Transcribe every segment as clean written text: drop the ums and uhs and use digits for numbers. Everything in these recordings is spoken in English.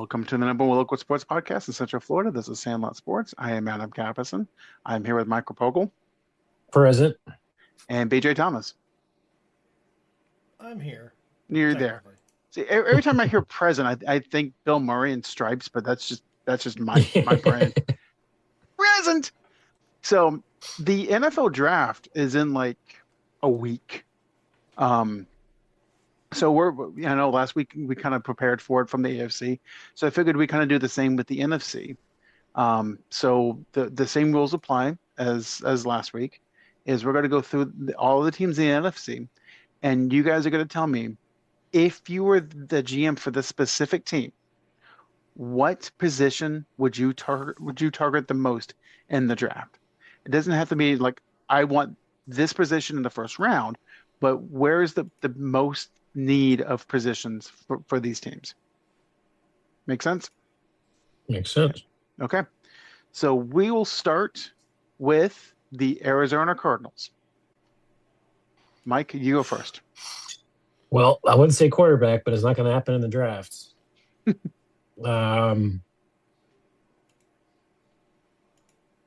Welcome to the number one local sports podcast in Central Florida. This is Sandlot Sports. I am Adam Capison. I'm here with Michael Pogel Present. and BJ Thomas. I'm here. You're there. See, every time I hear present, I think Bill Murray and Stripes, but that's just my brain. Present. So the NFL draft is in like a week. So I know last week we kind of prepared for it from the AFC. So I figured we kind of do the same with the NFC. So the same rules apply as last week. Is we're going to go through all of the teams in the NFC, and you guys are going to tell me if you were the GM for this specific team, what position would you target the most in the draft? It doesn't have to be like I want this position in the first round, but where is the most need of positions for these teams? Make sense? Makes sense. Okay. So we will start with the Arizona Cardinals. Mike, you go first. Well, I wouldn't say quarterback, but it's not going to happen in the drafts.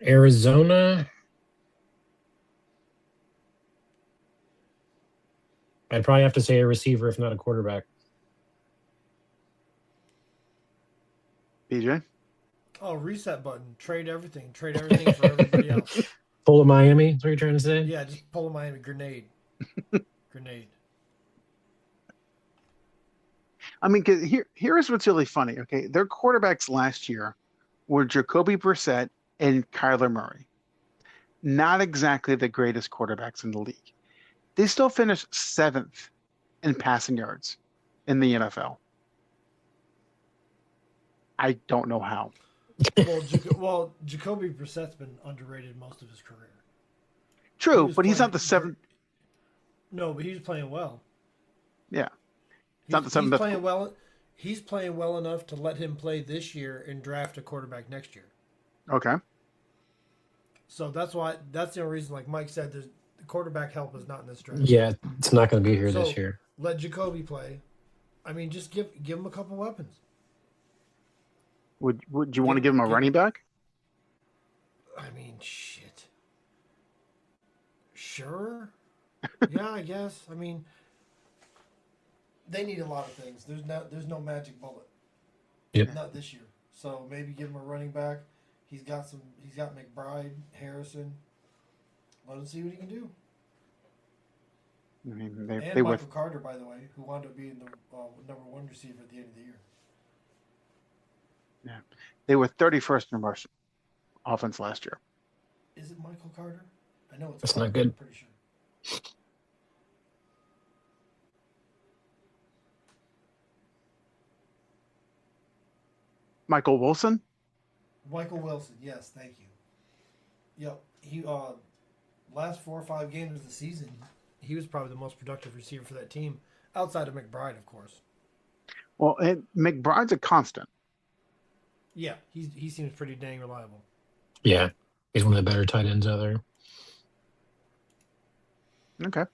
Arizona. I'd probably have to say a receiver, if not a quarterback. BJ? Oh, reset button. Trade everything. Trade everything for everybody else. Pull of Miami, is what you're trying to say? Yeah, just pull a Miami grenade. Grenade. I mean, 'cause here's what's really funny. Okay, their quarterbacks last year were Jacoby Brissett and Kyler Murray. Not exactly the greatest quarterbacks in the league. They still finished 7th in passing yards in the NFL. I don't know how. Well, Jacoby Brissett's been underrated most of his career. True, but he's not the 7th. No, but he's playing well. Yeah. He's playing well. He's playing well enough to let him play this year and draft a quarterback next year. Okay. So that's the only reason, like Mike said, the quarterback help is not in this draft. Yeah, it's not going to be here this year. Let Jacoby play. I mean, just give him a couple weapons. Would you want to give him a running back? I mean, shit. Sure. Yeah, I guess. I mean, they need a lot of things. There's no magic bullet. Yep. Not this year. So maybe give him a running back. He's got McBride, Harrison. Let him see what he can do. I mean, and they Michael Carter, by the way, who wound up being the number one receiver at the end of the year. Yeah, they were 31st in rush offense last year. Is it Michael Carter? I know it's. That's not good. I'm pretty sure. Michael Wilson? Michael Wilson, yes, thank you. Yep, he last 4 or 5 games of the season, he was probably the most productive receiver for that team, outside of McBride, of course. Well, McBride's a constant. Yeah, he seems pretty dang reliable. Yeah, he's one of the better tight ends out there. Okay.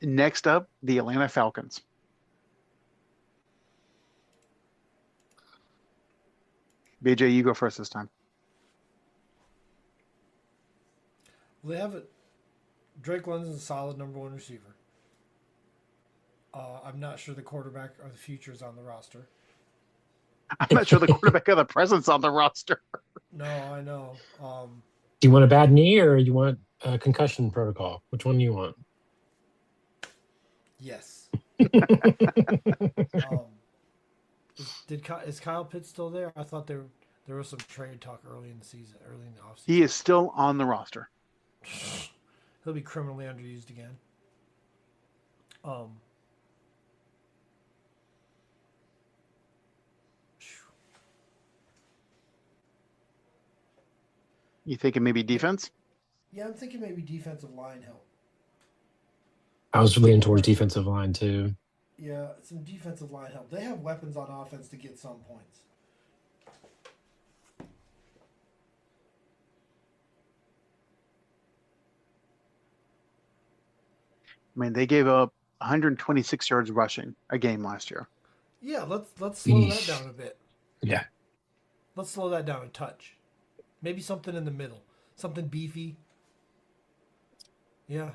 Next up, the Atlanta Falcons. BJ, you go first this time. Well, they have it. Drake London's a solid number one receiver. I'm not sure the quarterback or the future is on the roster. I'm not sure the quarterback or the presence on the roster. No, I know. Do you want a bad knee or you want a concussion protocol? Which one do you want? Yes. Is Kyle Pitts still there? I thought there was some trade talk early in the offseason. He is still on the roster. He'll be criminally underused again. You thinking maybe defense? Yeah, I'm thinking maybe defensive line help. I was leaning towards defensive line too. Yeah, some defensive line help. They have weapons on offense to get some points. I mean, they gave up 126 yards rushing a game last year. Yeah, let's slow that Eesh. down a bit. Yeah. Let's slow that down a touch. Maybe something in the middle, something beefy. Yeah,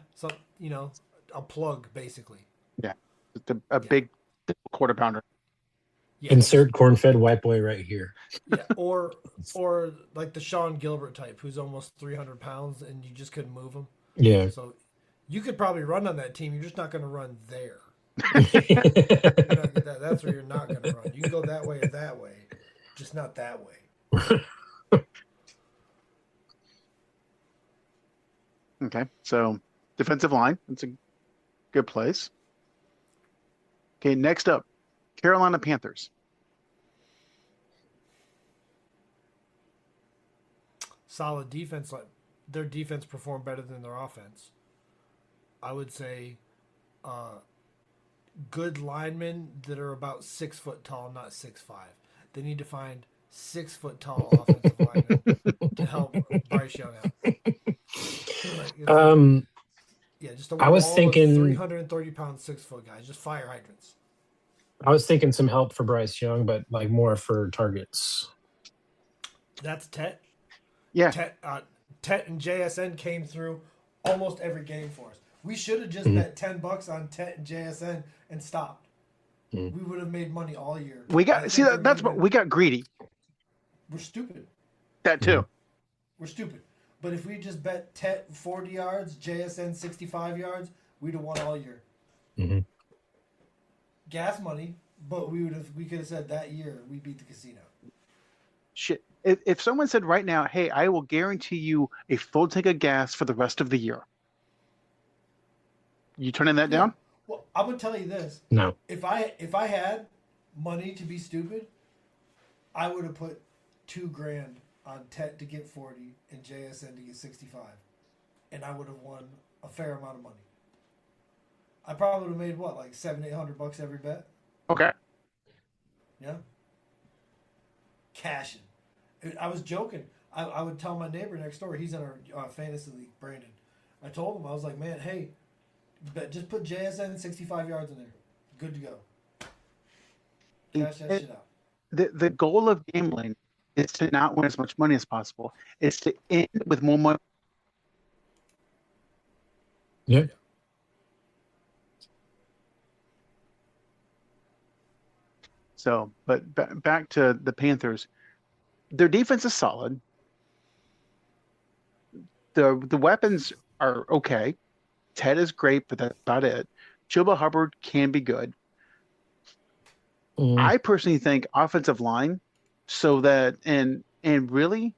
a plug basically. Yeah, just a Yeah. big quarter pounder. Yeah, Insert corn-fed white boy right here. yeah, or like the Sean Gilbert type, who's almost 300 pounds, and you just couldn't move him. Yeah. So you could probably run on that team. You're just not going to run there. That's where you're not going to run. You can go that way or that way, just not that way. Okay, so defensive line, that's a good place. Okay, next up, Carolina Panthers. Solid defense. Like their defense performed better than their offense. I would say, good linemen that are about 6 foot tall, not 6'5". They need to find 6 foot tall offensive linemen to help Bryce Young out. Yeah, just a I was wall thinking- of 330-pound 6 foot guys, just fire hydrants. I was thinking some help for Bryce Young, but like more for targets. That's Tet. Yeah, Tet and JSN came through almost every game for us. We should have just Mhm. bet $10 on Tet and JSN and stopped. Mhm. We would have made money all year. we I got think see they're that that's gonna what we got greedy. We're stupid. That too. We're stupid. But if we just bet Tet 40 yards, JSN 65 yards, we'd have won all year. Mhm. Gas money, but we could have said that year we beat the casino. Shit. If someone said right now, hey, I will guarantee you a full tank of gas for the rest of the year, you turning that down? Well, I'm gonna tell you this: No. if I had money to be stupid, I would have put $2,000 on Tet to get 40 and JSN to get 65, and I would have won a fair amount of money. I probably would have made what, like $700-800 every bet. Okay. Yeah. Cashing. I was joking. I would tell my neighbor next door. He's in our fantasy league, Brandon. I told him, I was like, man, hey, just put JSN 65 yards in there. Good to go. Cash that shit out. The goal of gambling is to not win as much money as possible. It's to end with more money. Yeah. So, but back to the Panthers, their defense is solid. The weapons are okay. Ted is great, but that's about it. Chuba Hubbard can be good. Mm. I personally think offensive line, so that and really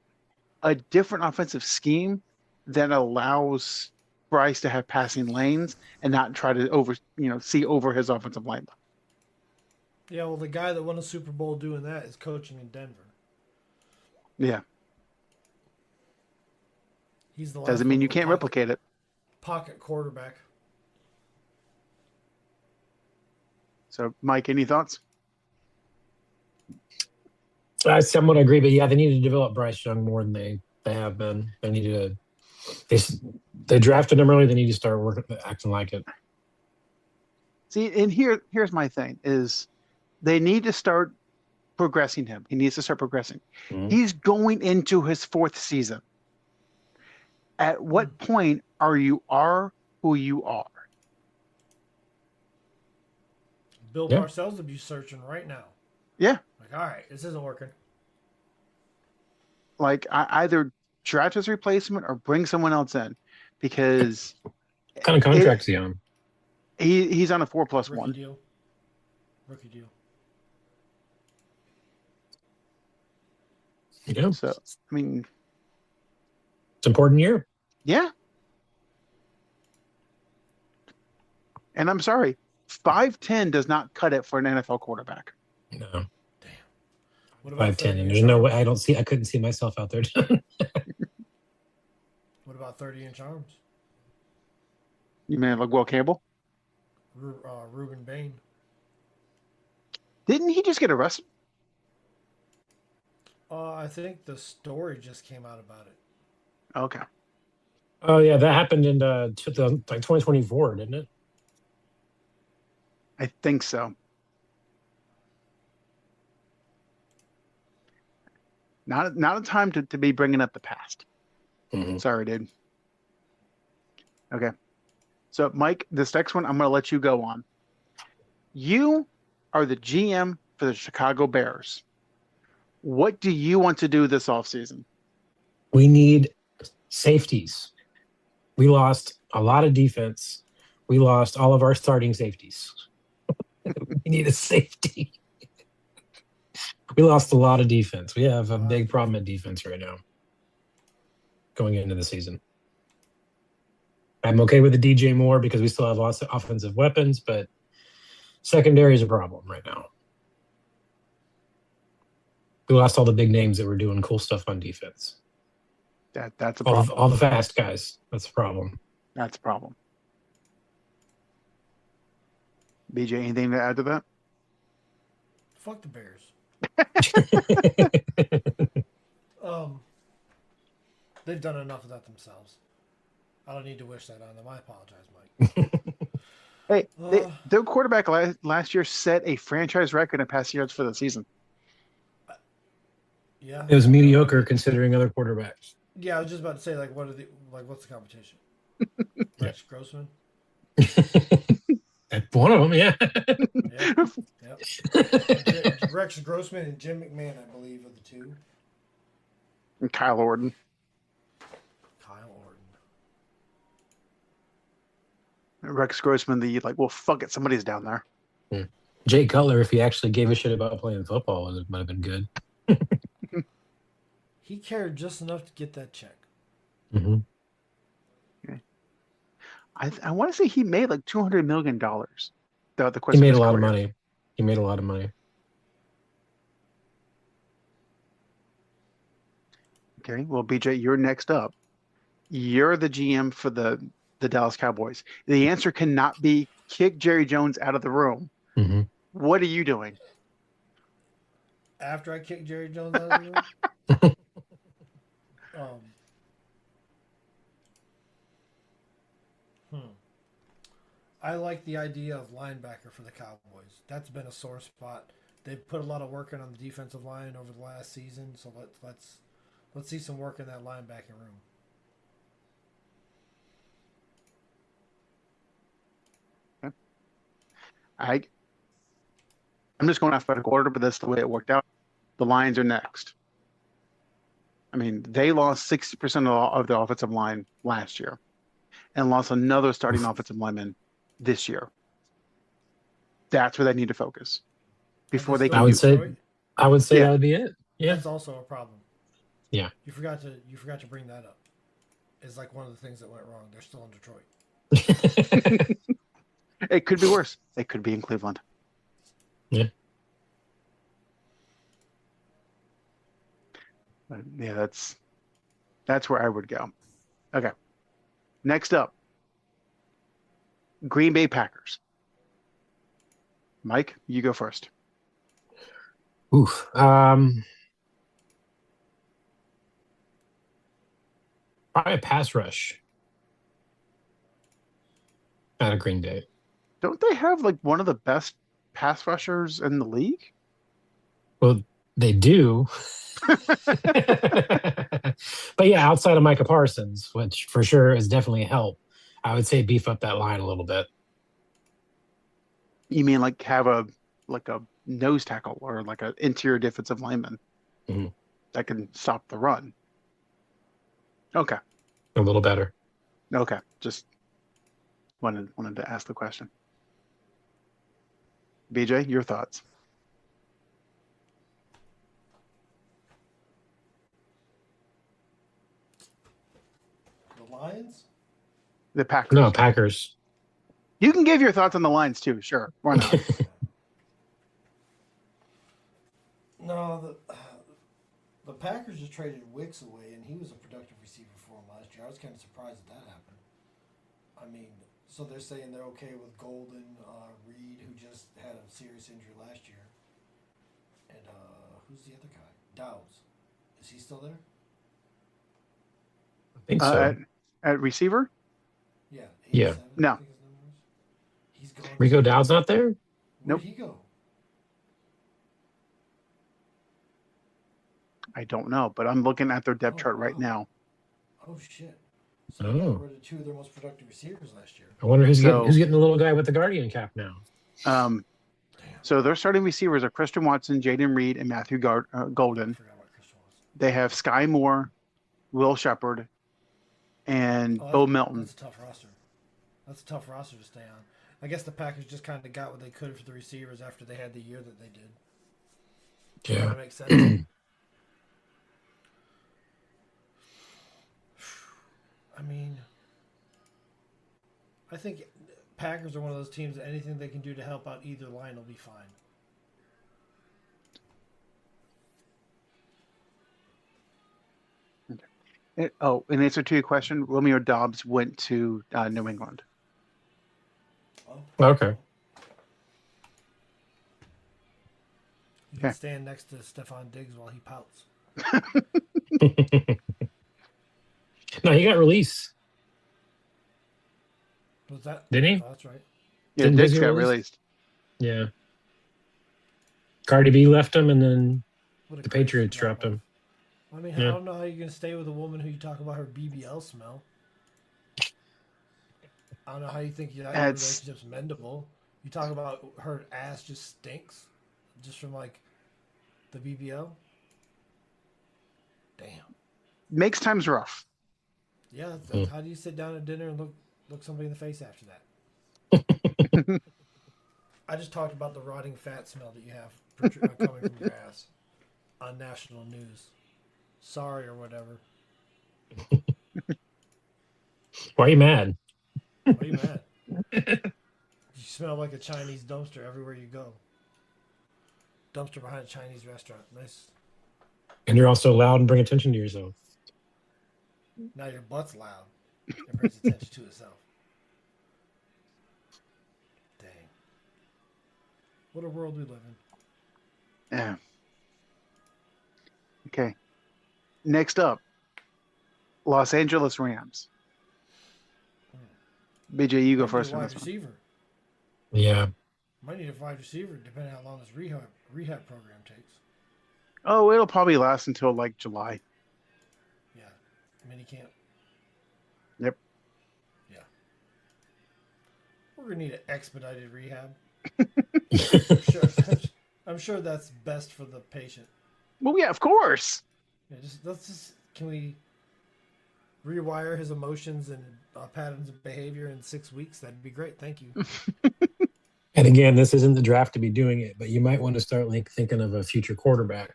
a different offensive scheme that allows Bryce to have passing lanes and not try to see over his offensive line. Yeah, well, the guy that won a Super Bowl doing that is coaching in Denver. Yeah, He's the last doesn't mean one you with can't replicate it. pocket quarterback. So, Mike, any thoughts? I somewhat agree, but yeah, they need to develop Bryce Young more than they have been. They need to. They drafted him early. They need to start acting like it. See, and here's my thing is they need to start progressing him. He needs to start progressing. Mhm. He's going into his 4th season. At what point are who you are? Bill Yeah. Parcells would be searching right now. Yeah. Like, all right, this isn't working. Like either draft his replacement or bring someone else in because What kind of contract is he on? he's on a 4+1. Rookie deal. Rookie deal. Yeah, So, I mean, it's an important year. yeah. And I'm sorry, 5'10" does not cut it for an NFL quarterback. No, What about 5'10", 30 and inch there's no arms? way. I couldn't see myself out there. What about 30-inch arms? You mean like Will Campbell? Ruben Bain. Didn't he just get arrested? I think the story just came out about it. Okay. Oh yeah, that happened in 2024, didn't it? I think so. Not a time to be bringing up the past. Mhm. Sorry, dude. Okay. So, Mike, this next one I'm going to let you go on. You are the GM for the Chicago Bears. What do you want to do this offseason? We need safeties. We lost a lot of defense. We lost all of our starting safeties. We need a safety. We lost a lot of defense. We have a big problem at defense right now going into the season. I'm okay with the DJ Moore because we still have lots of offensive weapons, but secondary is a problem right now. We lost all the big names that were doing cool stuff on defense. That's a All problem. all the fast guys. That's a problem. That's a problem. BJ, anything to add to that? Fuck the Bears. They've done enough of that themselves. I don't need to wish that on them. I apologize, Mike. Hey, their quarterback last year set a franchise record in passing yards for the season. Yeah, It was mediocre considering other quarterbacks. Yeah, I was just about to say, like, what's the competition? Rex Grossman. One of them, yeah. Yep. Rex Grossman and Jim McMahon, I believe, are the two. And Kyle Orton. Rex Grossman, well, fuck it, somebody's down there. Jay Cutler, if he actually gave a shit about playing football, it might have been good. He cared just enough to get that check. Mm-hmm. Okay. I want to say he made like $200 million. He made a lot of money. He made a lot of money. Okay, well, BJ, you're next up. You're the GM for the Dallas Cowboys. The answer cannot be kick Jerry Jones out of the room. Mm-hmm. What are you doing? After I kick Jerry Jones out of the room? I like the idea of linebacker for the Cowboys. That's been a sore spot. They've put a lot of work in on the defensive line over the last season, so let's see some work in that linebacking room. I'm just going alphabetical order, but that's the way it worked out. The Lions are next. I mean, they lost 60% of the offensive line last year and lost another starting offensive lineman this year. That's where they need to focus before they can. I would say that would be it. Yeah, that's also a problem. Yeah, you forgot to bring that up. It's like one of the things that went wrong. They're still in Detroit. It could be worse. It could be in Cleveland. Yeah. But yeah, that's where I would go. Okay. Next up, Green Bay Packers. Mike, you go first. Oof. Probably a pass rush out of Green Bay. Don't they have like one of the best pass rushers in the league? Well, they do. But yeah, outside of Micah Parsons, which for sure is definitely a help, I would say beef up that line a little bit. You mean like have a nose tackle or like an interior defensive lineman that can stop the run? Okay. A little better. Okay. Just wanted to ask the question. BJ, your thoughts? The Lions? The Packers. No, Packers. You can give your thoughts on the Lions too. Sure. Why not? No, the Packers just traded Wicks away, and he was a productive receiver for them last year. I was kind of surprised that happened. I mean, so they're saying they're okay with Golden, Reed, who just had a serious injury last year, and who's the other guy? Dowds. Is he still there? I think so. At receiver? Yeah. Yeah. No. He's going. Rico Dowd's not there? Where'd Nope. he go? I don't know, but I'm looking at their depth Oh, chart right wow. now. Oh shit! So they Oh. got rid of two of their most productive receivers last year. I wonder who's So- getting the little guy with the Guardian cap now. Um, Damn. so their starting receivers are Christian Watson, Jaden Reed, and Matthew I Golden. forgot about Christian Watson. They have Sky Moore, Will Shepard, and Oh, Bo Melton. That's a tough roster. That's a tough roster to stay on. I guess the Packers just kind of got what they could for the receivers after they had the year that they did. Yeah. That makes sense. I mean, I think Packers are one of those teams that anything they can do to help out either line will be fine. In answer to your question, Romeo Dobbs went to New England. Oh, Okay. you can Okay. stand next to Stephon Diggs while he pouts. No, he got released. Was that? Didn't he? Oh, that's right. Yeah, Didn't Diggs Diggs got get released? released. Yeah. Cardi B left him, and then What a the crazy Patriots drop-off. dropped him. I mean, Yeah. I don't know how you're going to stay with a woman who you talk about her BBL smell. I don't know how you think that That's- relationship's mendable. You talk about her ass just stinks just from like the BBL. Damn. Makes times rough. Yeah. How do you sit down at dinner and look somebody in the face after that? I just talked about the rotting fat smell that you have coming from your ass on national news. Sorry or whatever. Why are you mad? Why are you mad? You smell like a Chinese dumpster everywhere you go. Dumpster behind a Chinese restaurant. Nice. And you're also loud and bring attention to yourself. Now your butt's loud. It brings attention to itself. Dang. What a world we live in. Yeah. Okay. Next up, Los Angeles Rams. BJ, you go Might need first a on wide this one. receiver. Yeah. Might need a wide receiver depending on how long this rehab program takes. Oh, it'll probably last until like July. Yeah. Mini camp. Yep. Yeah. We're gonna need an expedited rehab. I'm sure that's best for the patient. Well, yeah, of course. Yeah, can we rewire his emotions and patterns of behavior in 6 weeks? That'd be great. Thank you. And again, this isn't the draft to be doing it, but you might want to start thinking of a future quarterback.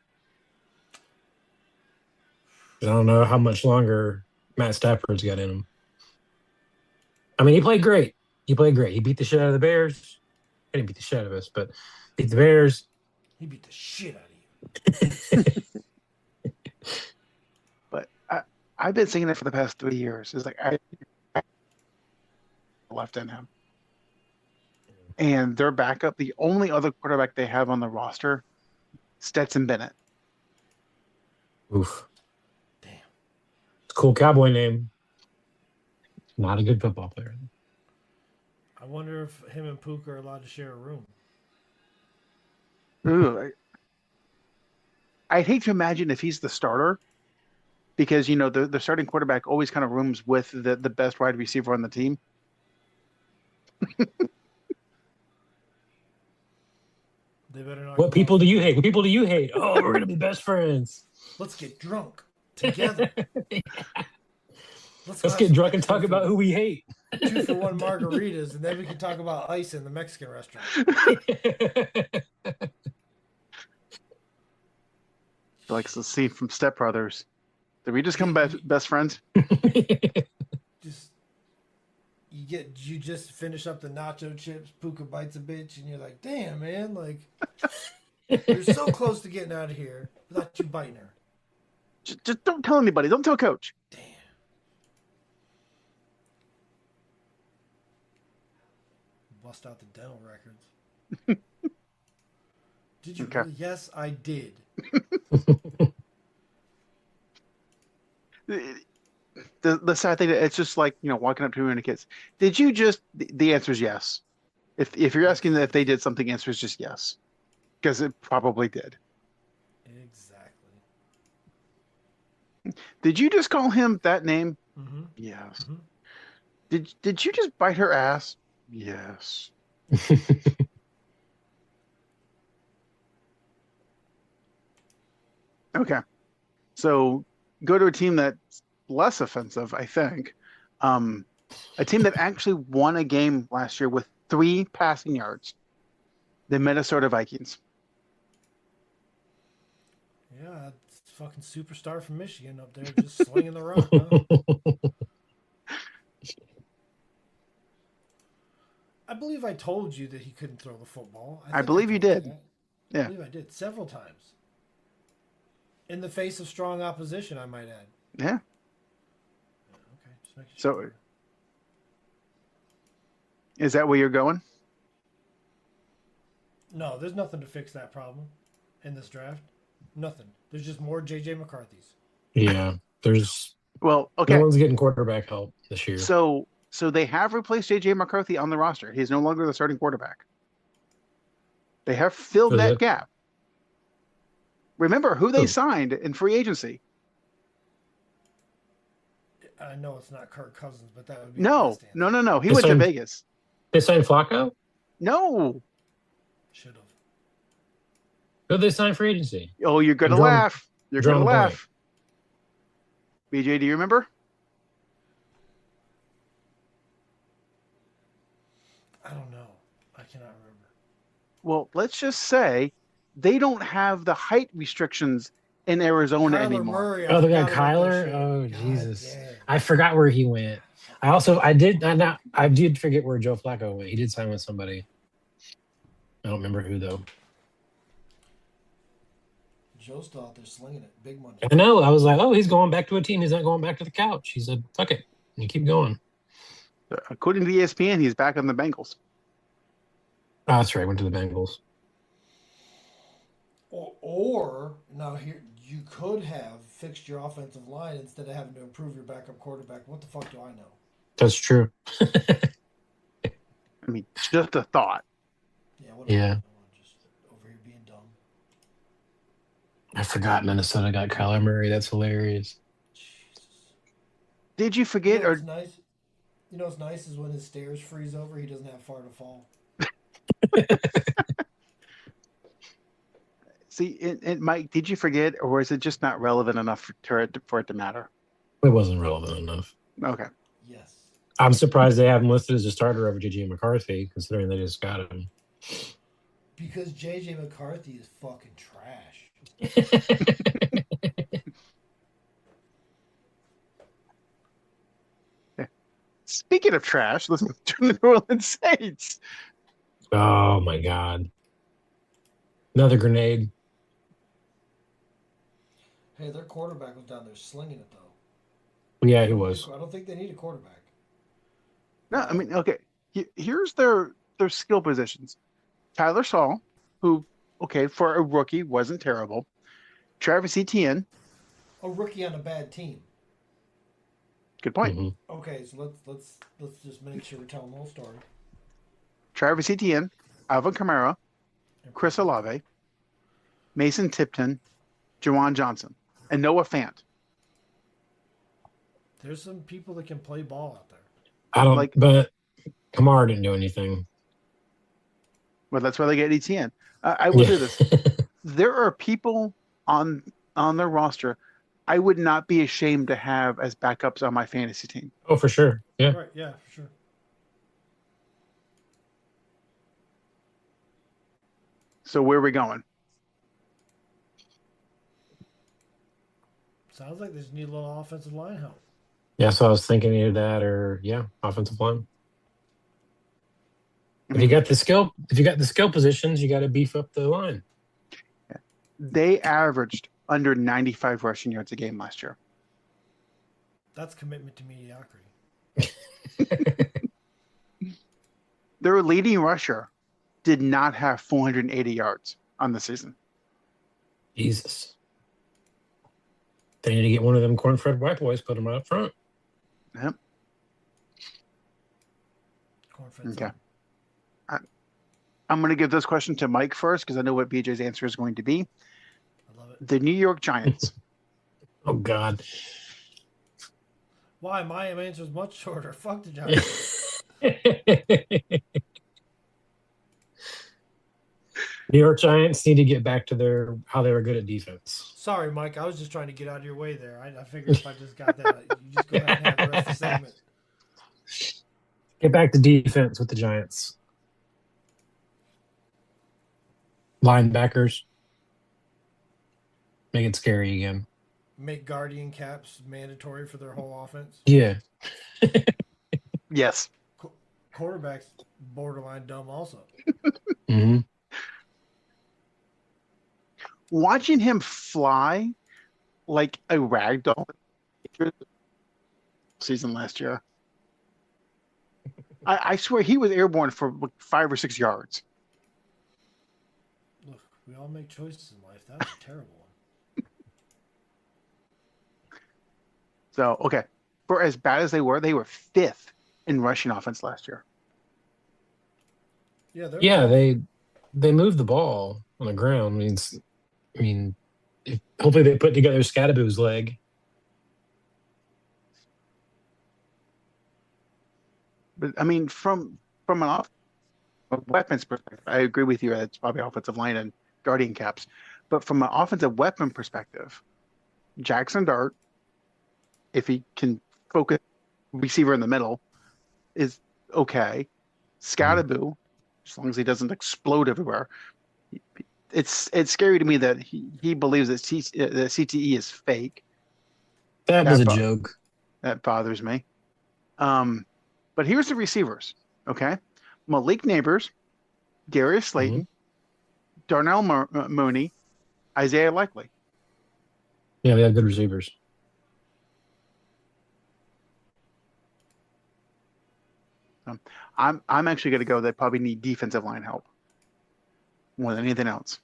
I don't know how much longer Matt Stafford's got in him. I mean, he played great. He beat the shit out of the Bears. He didn't beat the shit out of us, but beat the Bears. He beat the shit out of you. But I've been saying it for the past 3 years. It's like I left in him. And their backup, the only other quarterback they have on the roster, Stetson Bennett. Oof. Damn. It's a cool cowboy name. Not a good football player. I wonder if him and Pook are allowed to share a room. Ooh, I'd hate to imagine if he's the starter, because the starting quarterback always kind of rooms with the best wide receiver on the team. They better not. What people do you hate? What people do you hate? Oh, we're gonna be best friends. Let's get drunk together. Let's get drunk and talk about who we hate. 2-for-1 margaritas, and then we can talk about ice in the Mexican restaurant. Like the scene from Step Brothers. Did we just come best friends? You just finish up the nacho chips, Puka bites a bitch, and you're like, damn, man, like you're so close to getting out of here without you biting her. Just don't tell anybody. Don't tell Coach. Damn. Bust out the dental records. Did you Okay. really? Yes, I did. The sad thing, it's just like walking up to me and the kids. Did you just? The answer is yes. If you're asking if they did something, the answer is just yes, because it probably did. Exactly. Did you just call him that name? Mm-hmm. Yes. Mm-hmm. Did you just bite her ass? Yes. Okay. So go to a team that's less offensive, I think. A team that actually won a game last year with 3 passing yards. The Minnesota Vikings. Yeah, it's fucking superstar from Michigan up there just slinging the rock, huh? I believe I told you that he couldn't throw the football. I think I believe you told did. that. I Yeah. believe I did several times. In the face of strong opposition, I might add. Yeah. Okay, just making sure. So is that where you're going? No, there's nothing to fix that problem in this draft. Nothing. There's just more JJ McCarthy's. Yeah, there's Well, no okay. one's getting quarterback help this year. So they have replaced JJ McCarthy on the roster. He's no longer the starting quarterback. They have filled that gap. Remember who they signed in free agency? I know it's not Kirk Cousins, but that would be No. He went to Vegas. They signed Flacco? No. Should have. Who they signed free agency? Oh, you're gonna laugh. You're gonna laugh. BJ, do you remember? I don't know. I cannot remember. Well, let's just say they don't have the height restrictions in Arizona Kyler anymore. Murray, Oh, they got forgot about that Kyler? shit. Oh, God Jesus. damn. I forgot where he went. I did forget where Joe Flacco went. He did sign with somebody. I don't remember who, though. Joe's still out there slinging it. Big money. I know. I was like, oh, he's going back to a team. He's not going back to the couch. He said, fuck it. You keep going. According to ESPN, he's back on the Bengals. Oh, that's right. Went to the Bengals. Or now here you could have fixed your offensive line instead of having to improve your backup quarterback. What the fuck do I know? That's true. I mean, just a thought. Yeah. Yeah. Just over here being dumb. I forgot Minnesota got Kyler Murray. That's hilarious. Jesus. Did you forget? What's nice? You know what's nice is when his stairs freeze over, he doesn't have far to fall. See, Mike, did you forget, or is it just not relevant enough for it to matter? It wasn't relevant enough. Okay. Yes. I'm surprised they have him listed as a starter over JJ McCarthy, considering they just got him. Because JJ McCarthy is fucking trash. Speaking of trash, let's move to the New Orleans Saints. Oh my God. Another grenade. Hey, their quarterback was down there slinging it though. Yeah, he was. I don't think they need a quarterback. No, I mean, okay. Here's their skill positions. Tyler Saul, who, okay, for a rookie, wasn't terrible. Travis Etienne. A rookie on a bad team. Good point. Mm-hmm. Okay, so let's just make sure we're telling the whole story. Travis Etienne, Alvin Kamara, Chris Olave, Mason Tipton, Jawan Johnson, and Noah Fant. There's some people that can play ball out there. I don't but Kamara didn't do anything. Well, that's why they get Etienne. I will do this. There are people on their roster I would not be ashamed to have as backups on my fantasy team. Oh, for sure. Yeah. Right, yeah, for sure. So where are we going? Sounds like they just need a little offensive line help. Yeah, so I was thinking either that or offensive line. Mm-hmm. If you got the skill positions, you got to beef up the line. Yeah. They averaged under 95 rushing yards a game last year. That's commitment to mediocrity. Their leading rusher did not have 480 yards on the season. Jesus. They need to get one of them corn-fed white boys, put them right up front. Yep. Corn-fed okay. I'm going to give this question to Mike first because I know what BJ's answer is going to be. I love it. The New York Giants. Oh God. Why? My answer is much shorter. Fuck the Giants. New York Giants need to get back to how they were good at defense. Sorry, Mike. I was just trying to get out of your way there. I figured if I just got that, you just go ahead and have the rest of the segment. Get back to defense with the Giants. Linebackers. Make it scary again. Make guardian caps mandatory for their whole offense. Yeah. Yes. Quarterbacks borderline dumb also. Mm-hmm. Watching him fly like a rag doll season last year. I swear he was airborne for like 5 or 6 yards. Look, we all make choices in life. That was a terrible one. So, okay. For as bad as they were 5th in rushing offense last year. Yeah, they moved the ball on the ground. Hopefully they put together Scadaboo's leg. But I mean, from a weapons perspective, I agree with you. It's probably offensive line and guardian caps. But from an offensive weapon perspective, Jackson Dart, if he can focus receiver in the middle, is okay. Scadaboo, as long as he doesn't explode everywhere. It's scary to me that he believes that CTE is fake. That was a joke. That bothers me. But here's the receivers, okay? Malik Neighbors, Darius Slayton, Darnell Mooney, Isaiah Likely. Yeah, they have good receivers. I'm actually going to go. They probably need defensive line help more than anything else.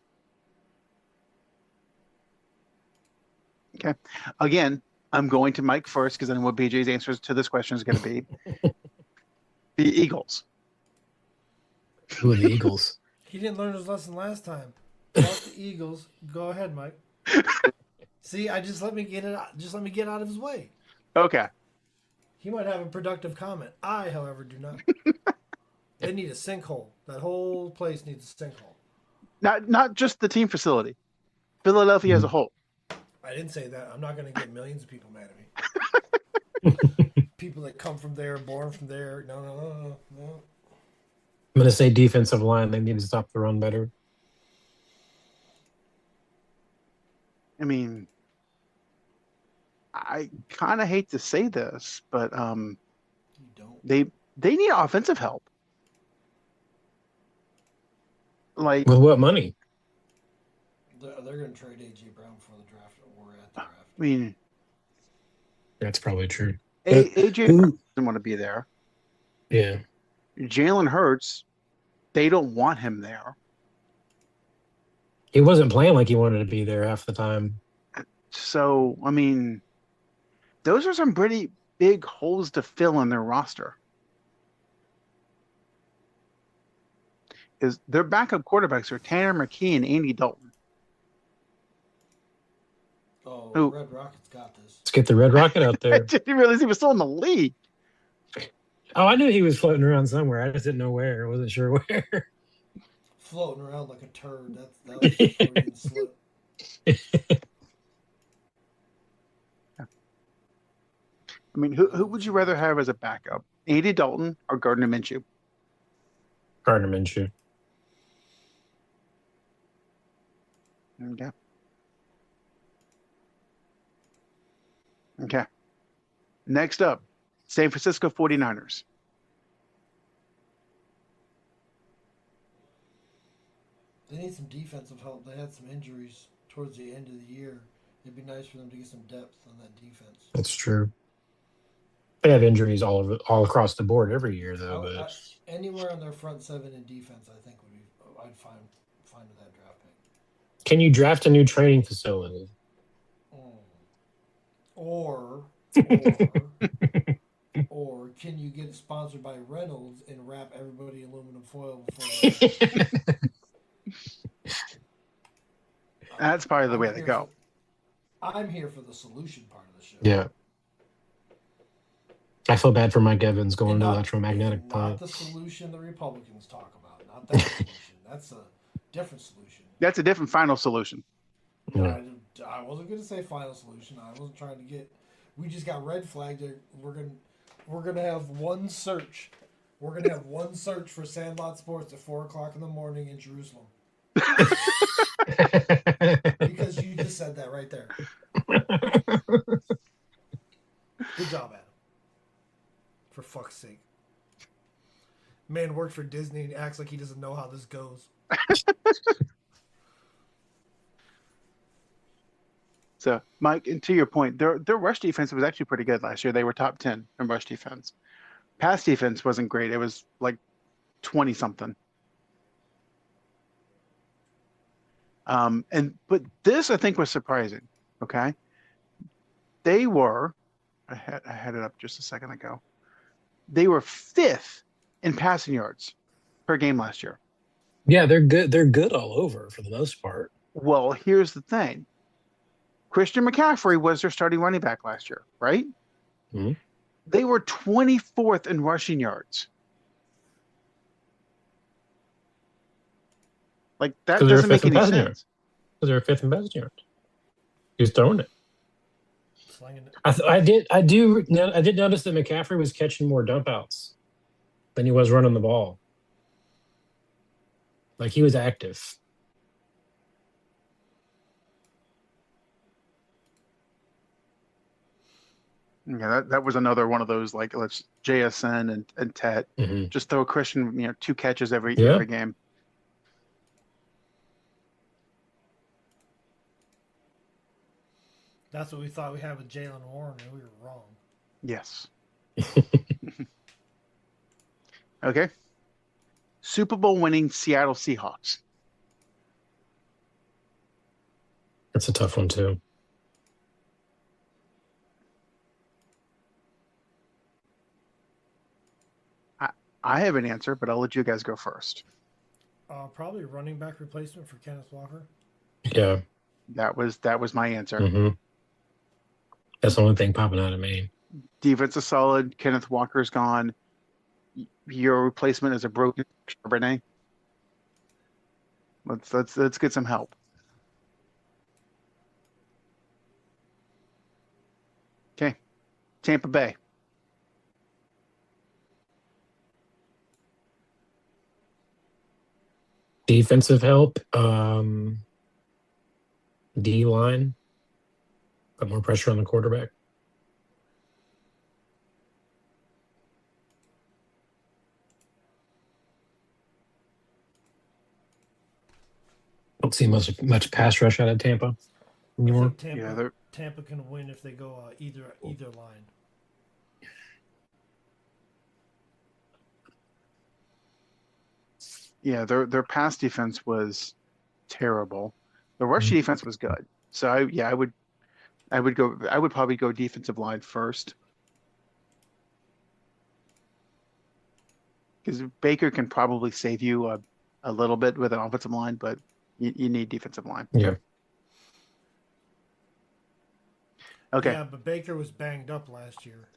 Okay. Again, I'm going to Mike first because I know what BJ's answers to this question is going to be. The Eagles. Who are the Eagles? He didn't learn his lesson last time. Fuck the Eagles. Go ahead, Mike. See, just let me get out of his way. Okay. He might have a productive comment. I, however, do not. They need a sinkhole. That whole place needs a sinkhole. Not just the team facility. Philadelphia as a whole. I didn't say that. I'm not going to get millions of people mad at me. People that come from there, born from there. No. I'm going to say defensive line. They need to stop the run better. I mean, I kind of hate to say this, but you don't. They need offensive help. Like, with what money? They're going to trade A.J. Brown before the draft or at the draft. I mean, that's probably true. A.J. Brown doesn't want to be there. Yeah. Jalen Hurts, they don't want him there. He wasn't playing like he wanted to be there half the time. So, I mean, those are some pretty big holes to fill in their roster. Because their backup quarterbacks are Tanner McKee and Andy Dalton. Oh, Red Rocket's got this. Let's get the Red Rocket out I there. didn't realize he was still in the league. Oh, I knew he was floating around somewhere. I just didn't know where. I wasn't sure where. Floating around like a turd. That was a Freudian slip. I mean, who would you rather have as a backup? Andy Dalton or Gardner Minshew? Gardner Minshew. Okay. Okay. Next up, San Francisco 49ers. They need some defensive help. They had some injuries towards the end of the year. It'd be nice for them to get some depth on that defense. That's true. They have injuries all across the board every year, though. Anywhere on their front seven in defense, I think I'd find with that draft pick. Can you draft a new training facility? Or Or can you get sponsored by Reynolds and wrap everybody in aluminum foil before the draft? That's probably the I'm way to here go. for I'm here for the solution part of the show. Yeah. I feel bad for Mike Evans going And to not electromagnetic and not plant. the solution the Republicans talk about. Not that solution. That's a different solution. That's a different final solution. Yeah. I wasn't going to say final solution. I wasn't trying to get. We just got red flagged. We're gonna have one search. We're gonna have one search for Sandlot Sports at 4:00 in the morning in Jerusalem because you just said that right there. Good job, Adam. For fuck's sake. Man worked for Disney and acts like he doesn't know how this goes. So, Mike, and to your point, their rush defense was actually pretty good last year. They were top 10 in rush defense. Pass defense wasn't great. It was like 20 something. But this I think was surprising. Okay, they were. I had it up just a second ago. They were 5th in passing yards per game last year. Yeah, they're good. They're good all over for the most part. Well, here's the thing. Christian McCaffrey was their starting running back last year, right? Mm-hmm. They were 24th in rushing yards. Like that Because they're doesn't make fifth in any passing yards. sense. Because they're 5th in passing yards. He's throwing it. Slinging it. I did notice that McCaffrey was catching more dump outs than he was running the ball. Like he was active. Yeah, that was another one of those like let's JSN and Tet Mm-hmm. just throw Christian 2 catches every Yeah. game. That's what we thought we had with Jalen Warren, and we were wrong. Yes. Okay. Super Bowl winning Seattle Seahawks. That's a tough one too. I have an answer, but I'll let you guys go first. Probably a running back replacement for Kenneth Walker. Yeah. That was my answer. Mm-hmm. That's the only thing popping out of me. Defense is solid. Kenneth Walker's gone. Your replacement is a broken Charbonnet. Let's get some help. Okay. Tampa Bay. Defensive help. D line. Put more pressure on the quarterback. Don't see much pass rush out of Tampa I anymore. think Yeah, Tampa can win if they go either line. yeah, their pass defense was terrible. The rush defense was good. So I would probably go defensive line first. Because Baker can probably save you a little bit with an offensive line, but you need defensive line. Yeah. Okay. Yeah, but Baker was banged up last year.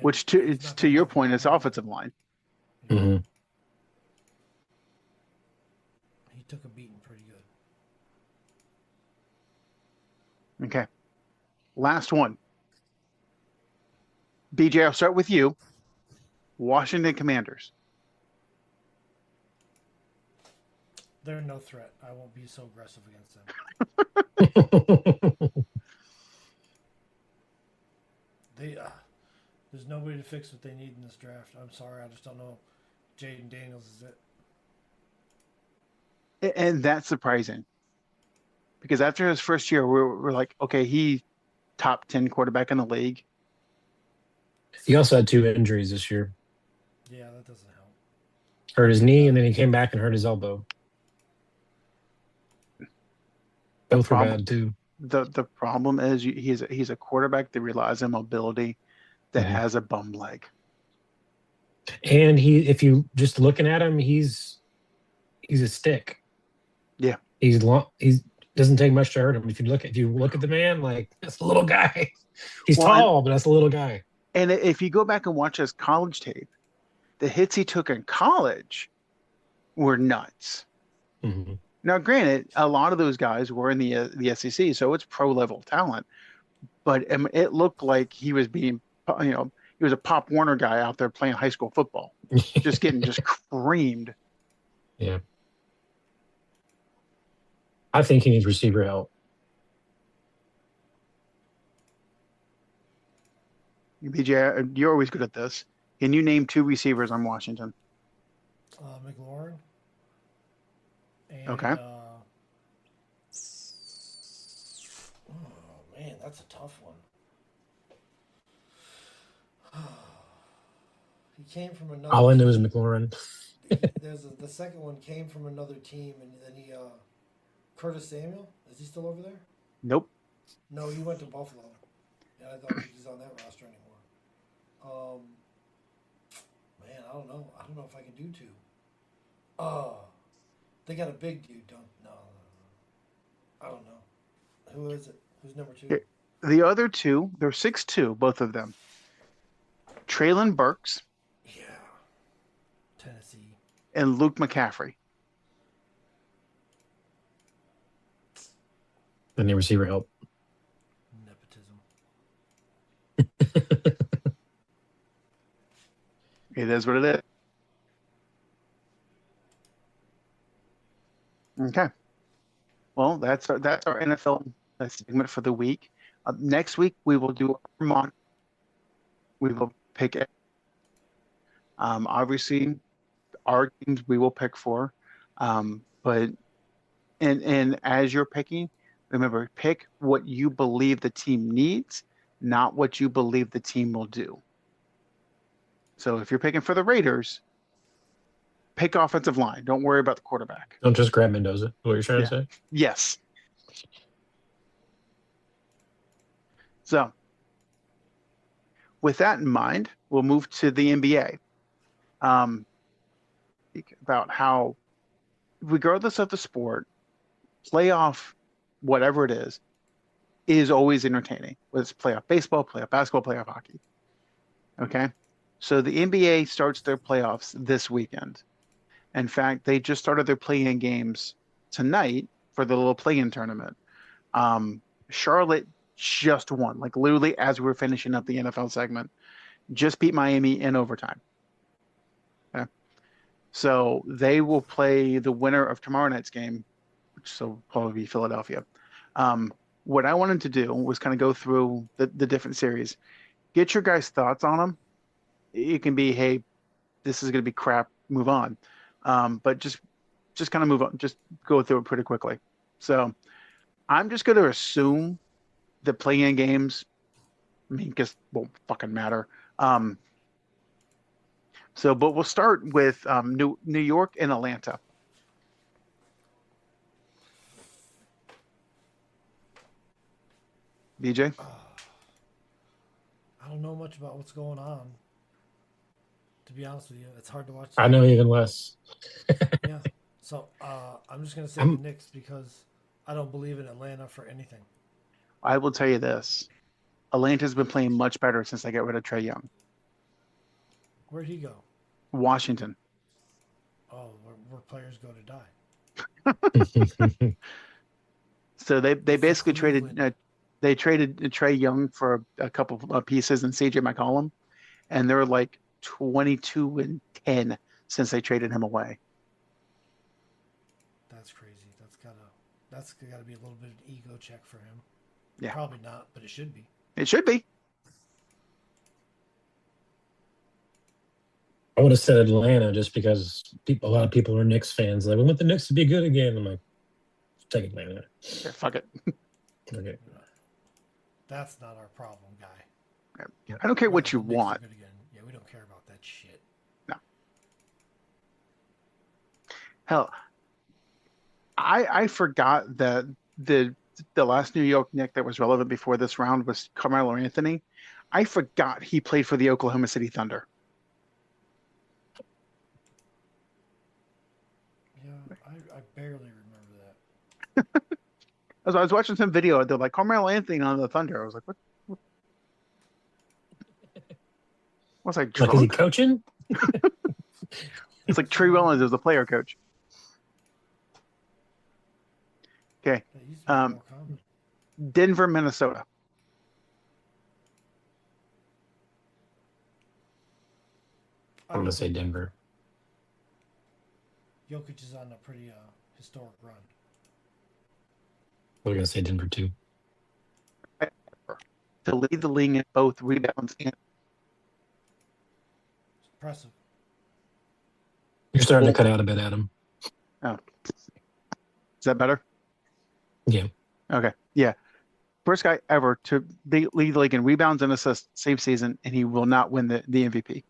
Which to your point is offensive line. Mm-hmm. He took a beating pretty good. Okay. Last one. BJ, I'll start with you. Washington Commanders. They're no threat. I won't be so aggressive against them. There's nobody to fix what they need in this draft. I'm sorry, I just don't know. Jaden Daniels is it. And that's surprising. Because after his first year, we're like, okay, he top 10 quarterback in the league. He also had 2 injuries this year. Yeah, that doesn't help. Hurt his knee, and then he came back and hurt his elbow. Both were bad too. The problem is he's a quarterback that relies on mobility. that Mhm. has a bum leg. And if you just looking at him, he's a stick. Yeah. He's long. He's doesn't take much to hurt him. If you look at the man, like that's a little guy. He's Well, tall, but that's a little guy. and if you go back and watch his college tape, the hits he took in college were nuts. Mhm. Now, granted, a lot of those guys were in the SEC, so it's pro level talent. But it looked like he was being, he was a Pop Warner guy out there playing high school football, just getting just creamed. Yeah. I think he needs receiver help. BJ, you're always good at this. Can you name 2 receivers on Washington? McLaurin. And, Okay. Oh man, that's a tough one. He came from another. All I know team. is McLaurin. The second one came from another team, and then he Curtis Samuel. Is he still over there? Nope. No, he went to Buffalo. Yeah, I don't think he's on that roster anymore. Man, I don't know. I don't know if I can do 2. They got a big dude. No. I don't know. Who is it? Who's number 2? The other 2, they're 6'2", both of them. Traylon Burks. Yeah. Tennessee. And Luke McCaffrey. Then they receiver help. Nepotism. It is what it is. Okay. Well, that's our NFL segment for the week. Next week we will do our mock. We will pick it. Obviously, our teams we will pick for. But as you're picking, remember, pick what you believe the team needs, not what you believe the team will do. So if you're picking for the Raiders, pick offensive line. Don't worry about the quarterback. Don't just grab Mendoza. Is what you're trying to say? Yes. So with that in mind, we'll move to the NBA. About how, regardless of the sport, playoff, whatever it is always entertaining. Whether it's playoff baseball, playoff basketball, playoff hockey. Okay? So the NBA starts their playoffs this weekend. In fact, they just started their play-in games tonight for the little play-in tournament. Charlotte just won, like literally as we were finishing up the NFL segment, just beat Miami in overtime. Okay? So they will play the winner of tomorrow night's game, which will probably be Philadelphia. What I wanted to do was kind of go through the different series, get your guys' thoughts on them. It can be, hey, this is going to be crap, move on. But just kind of move on, just go through it pretty quickly. So I'm just going to assume the play-in games, I mean, because won't fucking matter. But we'll start with New York and Atlanta. BJ? I don't know much about what's going on. To be honest with you, it's hard to watch. I know even less. Yeah. So I'm just going to say the Knicks because I don't believe in Atlanta for anything. I will tell you this. Atlanta's been playing much better since they got rid of Trae Young. Where'd he go? Washington. Oh, where players go to die. So they basically traded they traded Trae Young for a couple of pieces and CJ McCollum, and they're like 22-10 since they traded him away. That's crazy. That's gotta be a little bit of an ego check for him. Yeah. Probably not, but it should be. It should be. I would have said Atlanta just because a lot of people are Knicks fans. Like, we want the Knicks to be good again. I'm like, take Atlanta. Yeah, fuck it. Okay. That's not our problem, guy. I don't care what you Knicks are want. good again. Yeah, we don't care about that shit. No. Hell, I forgot that the last New York Knick that was relevant before this round was Carmelo Anthony. I forgot he played for the Oklahoma City Thunder. Yeah, I barely remember that. As I was watching some video, they're like Carmelo Anthony on the Thunder. I was like, what? Was I Like, is he drunk? coaching? It's like Trey Wellens is the player coach. Okay. That used to be Um, more common. Denver, Minnesota. I'm going to say Denver. Jokic is on a pretty historic run. We're going to say Denver too. To lead the league in both rebounds and It's impressive. You're starting to cut out a bit, Adam. oh. Is that better? Yeah. Okay. Yeah. First guy ever to lead the league in rebounds and assists same season, and he will not win the MVP.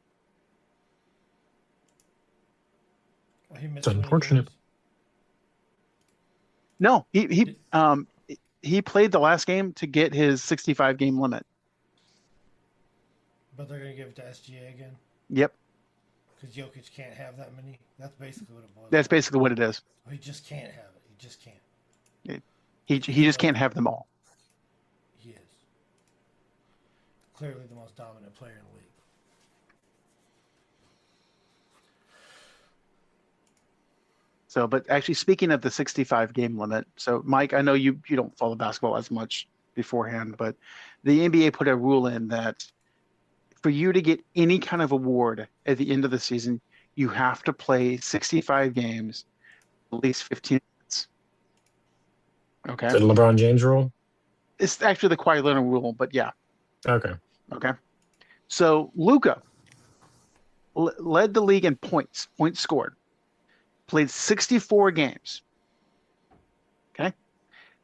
He missed It's 20 unfortunate. games. No, he played the last game to get his 65 game limit. But they're going to give it to SGA again? Yep. Because Jokic can't have that many? That's basically what it was. That's basically what it is. He just can't have it. He just can't. He just can't have them all. He is. Clearly the most dominant player in the league. So, but actually, speaking of the 65 game limit, so Mike, I know you don't follow basketball as much beforehand, but the NBA put a rule in that for you to get any kind of award at the end of the season, you have to play 65 games, at least 15 minutes. Okay. Is it LeBron James rule? It's actually the Kawhi Leonard rule, but yeah. Okay. Okay. So Luka led the league in points scored, played 64 games. Okay.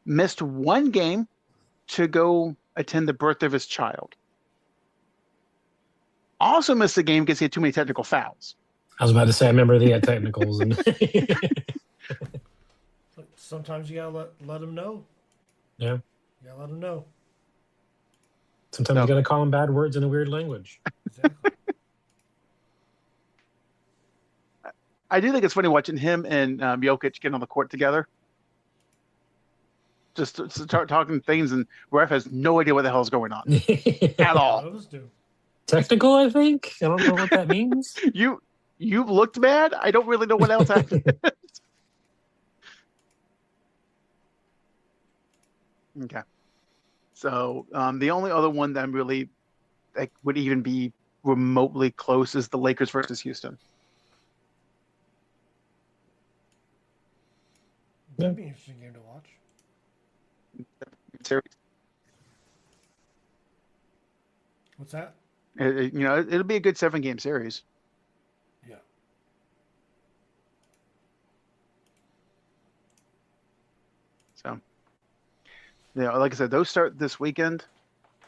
Missed one game to go attend the birth of his child. Also missed the game because he had too many technical fouls. I was about to say, I remember they had technicals. And Look, sometimes you got to let them know. yeah. You got to let them know. Sometimes you got to call them bad words in a weird language. Exactly. I do think it's funny watching him and Jokic get on the court together. Just to start talking things, and ref has no idea what the hell is going on at all. Those do. Technical, I think. I don't know what that means. You looked bad. I don't really know what else happened. Okay. So the only other one that I'm really that would even be remotely close is the Lakers versus Houston. That'd be an interesting game to watch. Series. What's that? It'll be a good 7-game series. Yeah. So, like I said, those start this weekend.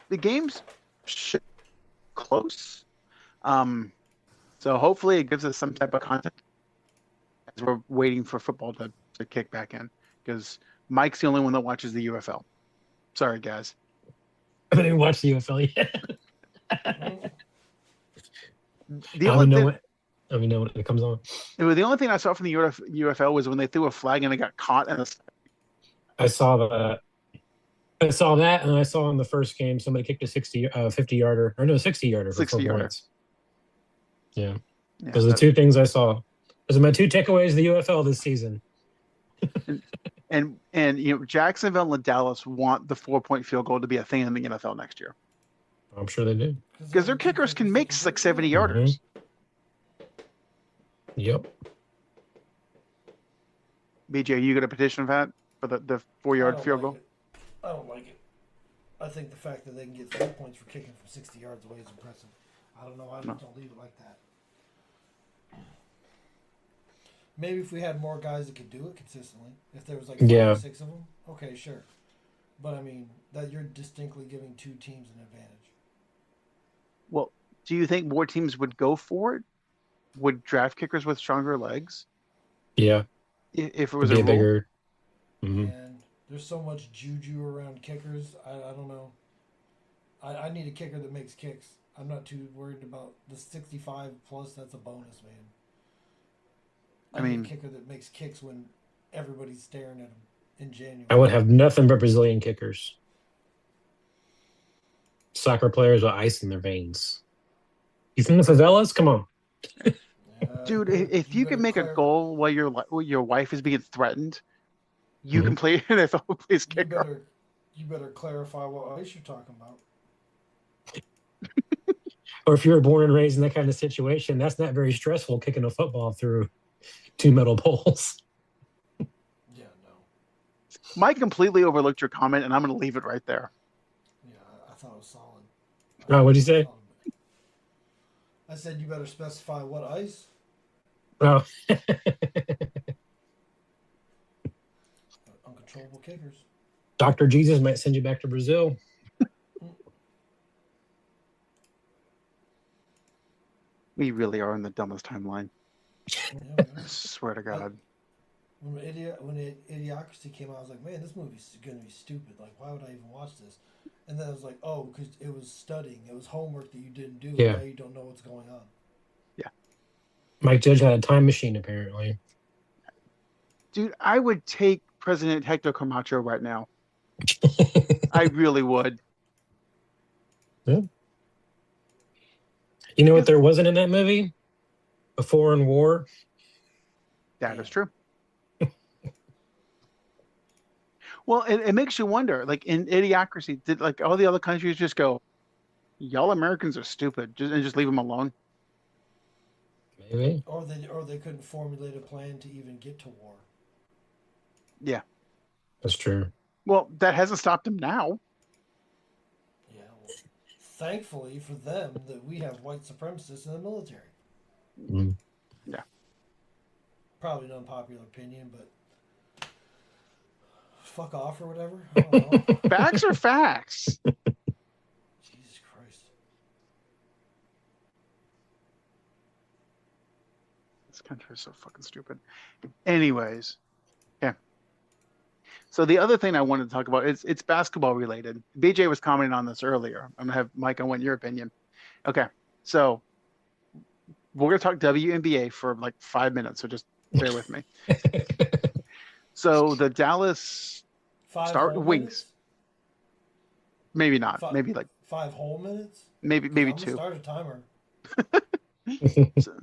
The games should be close. So hopefully it gives us some type of content as we're waiting for football to kick back in, because Mike's the only one that watches the UFL. Sorry, guys. I haven't even watched the UFL yet. The I only know thing, when it comes on. the only thing I saw from the UFL was when they threw a flag and it got caught. And I saw that. I saw that, and I saw in the first game somebody kicked a 50-yarder, or no, 60-yarder for 60-yarder. points. Yeah. Yeah, Those are the two things I saw. Those are my two takeaways of the UFL this season. and Jacksonville and Dallas want the 4-point field goal to be a thing in the NFL next year, I'm sure they do. because their kickers can make 70-yarders. Yep. BJ, you got a petition for that for the 4-yard field goal? I don't like it. I think the fact that they can get 3 points for kicking from 60 yards away is impressive. I don't know why they don't leave it like that. Maybe if we had more guys that could do it consistently, if there was like 5 or 6 of them, okay, sure. But I mean, that you're distinctly giving two teams an advantage. Well, do you think more teams would go for it? Would draft kickers with stronger legs? Yeah. If it was Be a a rule? bigger. And there's so much juju around kickers. I don't know. I need a kicker that makes kicks. I'm not too worried about the 65 plus. That's a bonus, man. I I need a mean, kicker that makes kicks when everybody's staring at him in January. I would have nothing but Brazilian kickers. Soccer players with ice in their veins. You from the favelas? Come on. dude, if You you can better make a clear. goal while your wife is being threatened, you Mhm. can play an NFL place You kicker. better you better clarify what ice you're talking about. Or if you were born and raised in that kind of situation, that's not very stressful kicking a football through two metal poles. Yeah, no. Mike completely overlooked your comment, and I'm going to leave it right there. Yeah, I thought it was solid. Oh, what'd you say? I said you better specify what ice. Oh, Uncontrollable kickers. Dr. Jesus might send you back to Brazil. We really are in the dumbest timeline. Yeah, we I are. swear to God. When Idiocracy came out, I was like, man, this movie's gonna be stupid. Like, why would I even watch this? And then I was like, oh, because it was studying, it was homework that you didn't do. Yeah. And now you don't know what's going on. Mike Judge had a time machine, apparently. Dude, I would take President Hector Camacho right now. I really would. Yeah. You know what there wasn't in that movie? A foreign war. That is true. Well, it makes you wonder, like in Idiocracy, did like all the other countries just go, y'all Americans are stupid, and just leave them alone? Maybe. Or they couldn't formulate a plan to even get to war. Yeah. That's true. Well, that hasn't stopped them now. Yeah. Well, thankfully for them that we have white supremacists in the military. Mm. Yeah. Probably an unpopular opinion, but fuck off or whatever. I don't know. Facts are facts. Jesus Christ. This country is so fucking stupid. Anyways, yeah. So the other thing I wanted to talk about is it's basketball related. BJ was commenting on this earlier. I'm gonna have Mike. I want your opinion. Okay, so we're gonna talk WNBA for like 5 minutes, so just bear with me. So the Dallas Five Star whole Wings, minutes? maybe not, Five, maybe like 5 whole minutes? maybe 'Cause I'm two. gonna start a timer. So,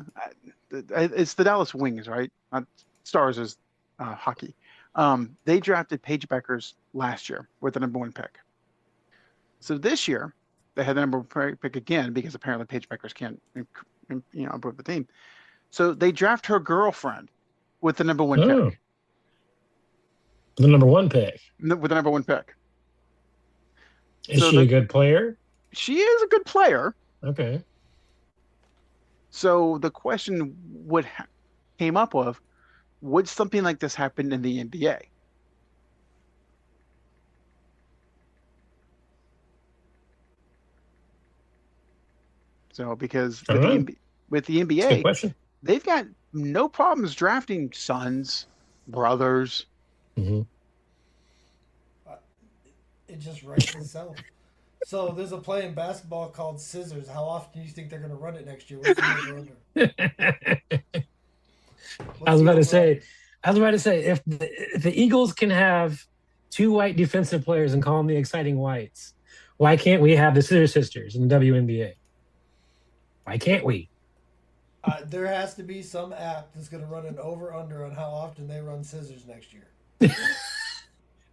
it's the Dallas Wings, right? Stars is hockey. They drafted Paige Beckers last year with the number one pick. So this year they had the number one pick again because apparently Paige Beckers can't, improve the team. So they draft her girlfriend with the number one Oh, pick. the number one pick. With the number one pick. Is So she a good player? she is a good player. Okay. So the question came up of, would something like this happen in the NBA? So because I don't know. with the It's a good NBA, question. they've got no problems drafting sons, brothers. Hmm. It just writes itself. So there's a play in basketball called scissors. How often do you think they're gonna run it next year? What's the over under? I was about to say, if the Eagles can have two white defensive players and call them the exciting whites, why can't we have the Scissor Sisters in the WNBA? Why can't we? There has to be some app that's going to run an over under on how often they run scissors next year.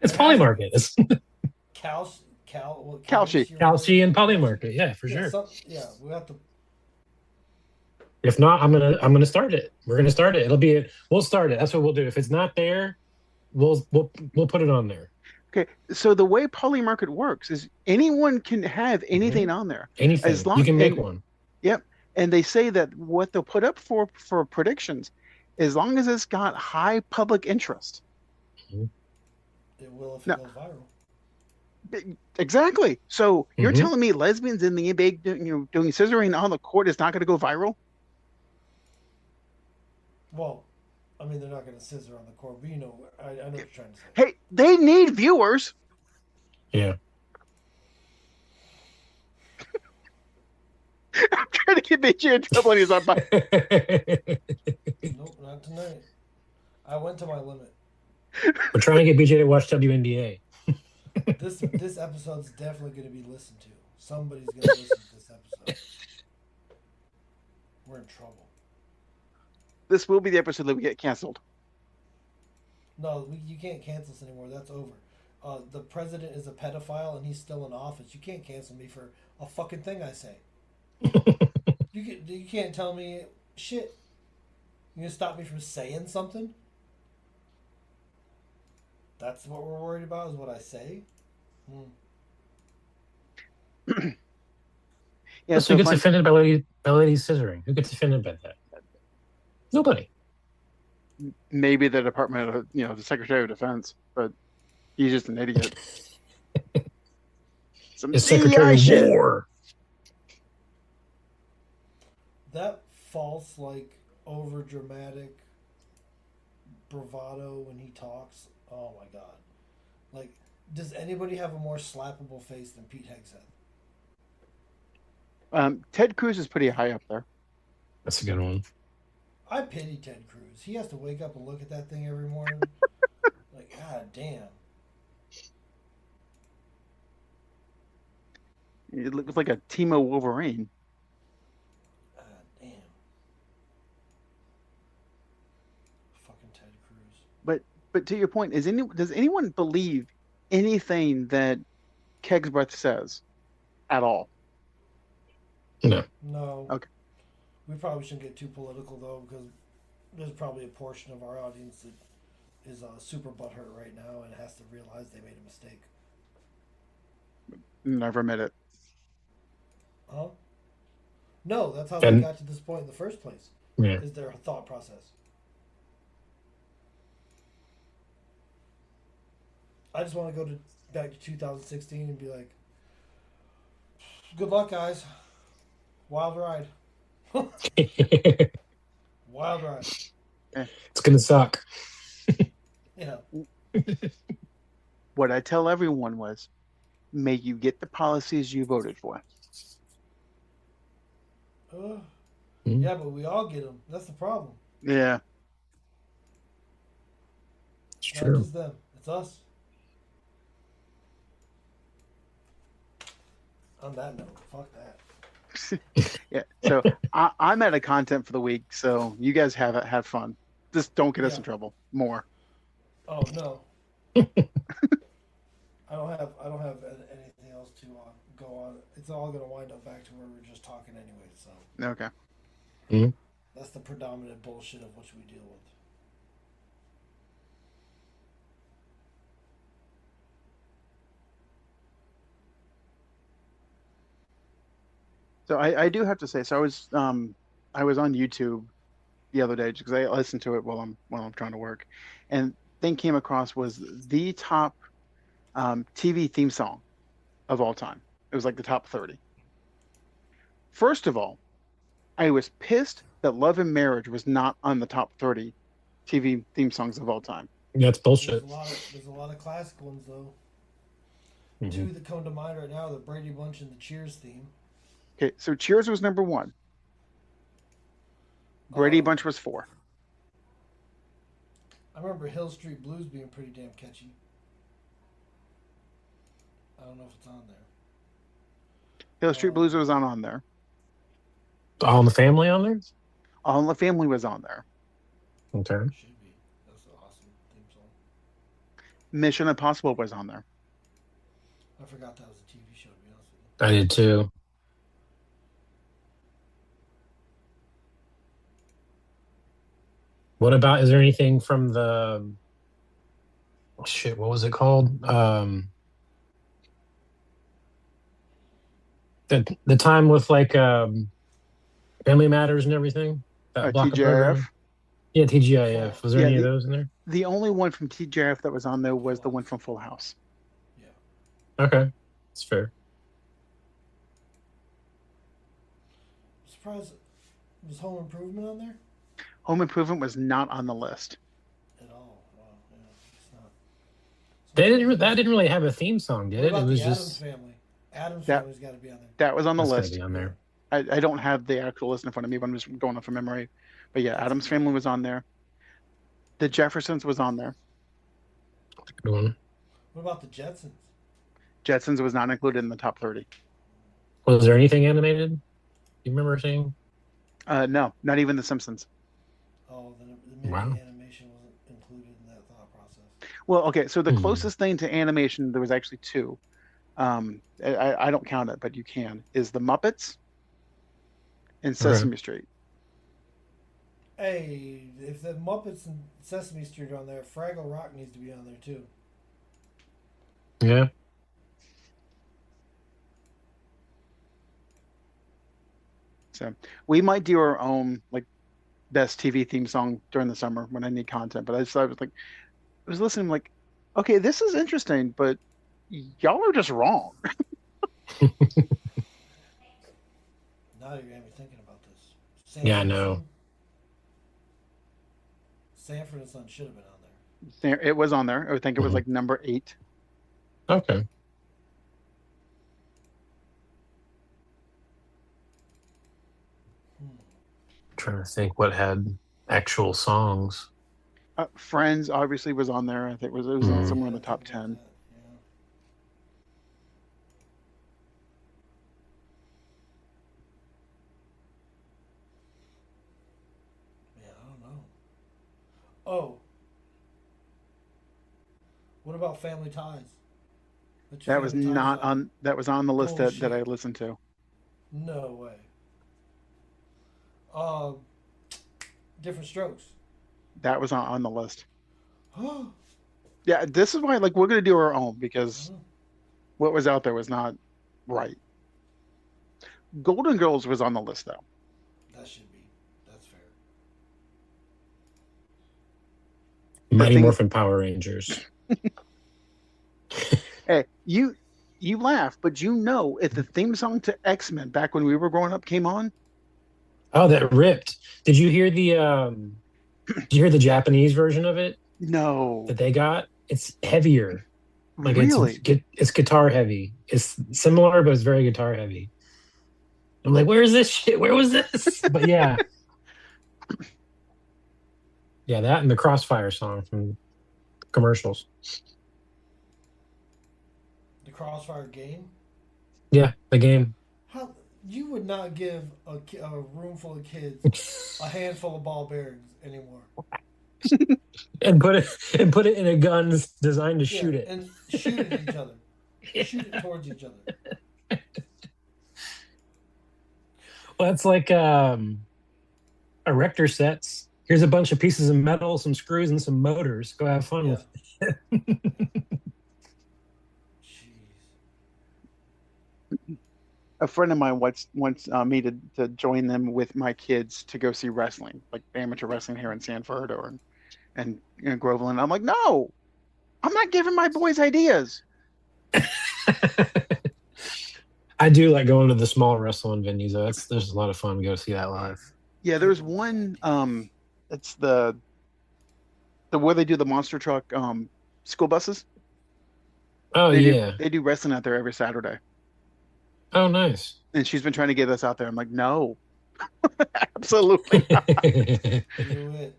It's Polymarket. It's Calci. Calci and Polymarket. Yeah, for sure. We have to. If not, I'm gonna start it. We're gonna start it. We'll start it. That's what we'll do. If it's not there, we'll put it on there. Okay, so the way Polymarket works is anyone can have anything on there. Anything. As long You can make one. Yep. And they say that what they'll put up for predictions, as long as it's got high public interest. It will if it goes viral. Exactly. So you're telling me lesbians in the NBA doing scissoring on the court is not going to go viral? Well, I mean, they're not going to scissor on the court, but I know what you're trying to say. Hey, they need viewers. Yeah. trying to get BJ in trouble and he's on by. Nope, not tonight. I went to my limit. We're trying to get BJ to watch WNBA. This episode's definitely going to be listened to. Somebody's going to listen to this episode. We're in trouble. This will be the episode that we get canceled. No, you can't cancel us anymore. That's over. The president is a pedophile and he's still in office. You can't cancel me for a fucking thing I say. You can't tell me shit. You gonna stop me from saying something? That's what we're worried about, is what I say? Yeah, so who gets offended by ladies scissoring? Who gets offended by that? Nobody. Maybe the Department of, the Secretary of Defense, but he's just an idiot. Some The Secretary of War. That false, over dramatic bravado when he talks. Oh my god! Does anybody have a more slappable face than Pete Hegseth? Ted Cruz is pretty high up there. That's a good one. I pity Ted Cruz. He has to wake up and look at that thing every morning. God damn. It looks like a Timo Wolverine. God damn. Fucking Ted Cruz. But to your point, does anyone believe anything that Kegsworth says at all? No. No. Okay. We probably shouldn't get too political, though, because there's probably a portion of our audience that is super butthurt right now and has to realize they made a mistake. Never admit it. Huh? No, that's how they got to this point in the first place. Yeah. Is their thought process. I just want to go back to 2016 and be like, good luck, guys. Wild ride. Wild ride. It's gonna suck. What I tell everyone was, may you get the policies you voted for. Yeah, but we all get them. That's the problem. Yeah. It's Not true. just them. It's us. On that note, fuck that. Yeah. So I'm out of content for the week. So you guys have fun. Just don't get us in trouble more. Oh no. I don't have anything else to go on. It's all gonna wind up back to where we're just talking anyway. So Okay. Mm-hmm. that's the predominant bullshit of which we deal with. So I do have to say, so I was on YouTube the other day because I listen to it while I'm trying to work, and thing came across was the top TV theme song of all time. It was like the top 30. First of all, I was pissed that Love and Marriage was not on the top 30 TV theme songs of all time. Yeah, it's bullshit. There's a lot of classic ones though. Mm-hmm. Two that come to mind right now: the Brady Bunch and the Cheers theme. Okay, so Cheers was number 1. Brady Bunch was 4. I remember Hill Street Blues being pretty damn catchy. I don't know if it's on there. Hill Street Blues was on there. All in the Family on there? All in the Family was on there. Okay. Should be. That's an awesome theme song. Mission Impossible was on there. I forgot that was a TV show, to be honest with you. I did too. What about, is there anything from the, shit, what was it called? The time with Family Matters and everything? That block of TGIF. programming? Yeah, TGIF. Was there any of those in there? The only one from TGIF that was on there was the one from Full House. Yeah. Okay. That's fair. I'm surprised. Was Home Improvement on there? Home Improvement was not on the list. At all. Wow. Yeah, it's not. That didn't really have a theme song, did What it? about It was the Addams just Family? Addams Family's got to be on there. That was on the that's gotta list. be on there. I don't have the actual list in front of me, but I'm just going off of memory. But yeah, That's Adam's Family was on there. The Jeffersons was on there. Good one. What about the Jetsons? Jetsons was not included in the top 30. Was there anything animated? You remember seeing? No, not even The Simpsons. Oh, then maybe Wow. animation wasn't included in that thought process. Well, okay, so the Hmm. closest thing to animation, there was actually two. I don't count it, but you can, is The Muppets and Okay. Sesame Street. Hey, if the Muppets and Sesame Street are on there, Fraggle Rock needs to be on there too. Yeah. So we might do our own like best TV theme song during the summer when I need content. But I was like, I was listening, like, okay, this is interesting, but y'all are just wrong. Now you're gonna be thinking about this. Yeah, I Sanford and know. Son. Sanford and Son should have been on there. It was on there. I think it was Mhm. like number 8. Okay. Hmm. Trying to think what had actual songs. Friends obviously was on there. I think it was Yeah, Mm. somewhere I in the didn't think top about 10. that. Yeah. Man, I don't know. Oh, what about Family Ties? Put your That was Family Ties not on there. on. That was on the list that I Bullshit. listened to. No way. Um, Different Strokes. That was on the list. Huh? Yeah, this is why like we're gonna do our own because what was out there was not right. Golden Girls was on the list though. That should be. That's fair. The Mighty thing is, Morphin Power Rangers. hey, you laugh, but you know if the theme song to X-Men back when we were growing up came on, Oh, that ripped. Did you hear the Japanese version of it no, that they got? It's heavier. Like really, it's guitar heavy. It's similar, but it's very guitar heavy. I'm like, where is this shit? Where was this? But yeah, yeah, that and the Crossfire song from commercials. The Crossfire game. Yeah, the game. How you would not give a room full of kids a handful of ball bearings anymore? And put it in a gun designed to Yeah, shoot it. and shoot at each other. Shoot it towards each other. Well, that's like erector sets. Here's a bunch of pieces of metal, some screws, and some motors. Go have fun Yeah. with it. Jeez. a friend of mine wants me to join them with my kids to go see wrestling, like amateur wrestling here in Sanford or and Groveland. I'm like, no, I'm not giving my boys ideas. I do like going to the small wrestling venues though. There's a lot of fun to go see that live. Yeah, there's one. It's the where they do the monster truck school buses. Oh They do yeah. they do wrestling out there every Saturday, Oh nice. and she's been trying to get us out there. I'm like, no, absolutely not. Do it.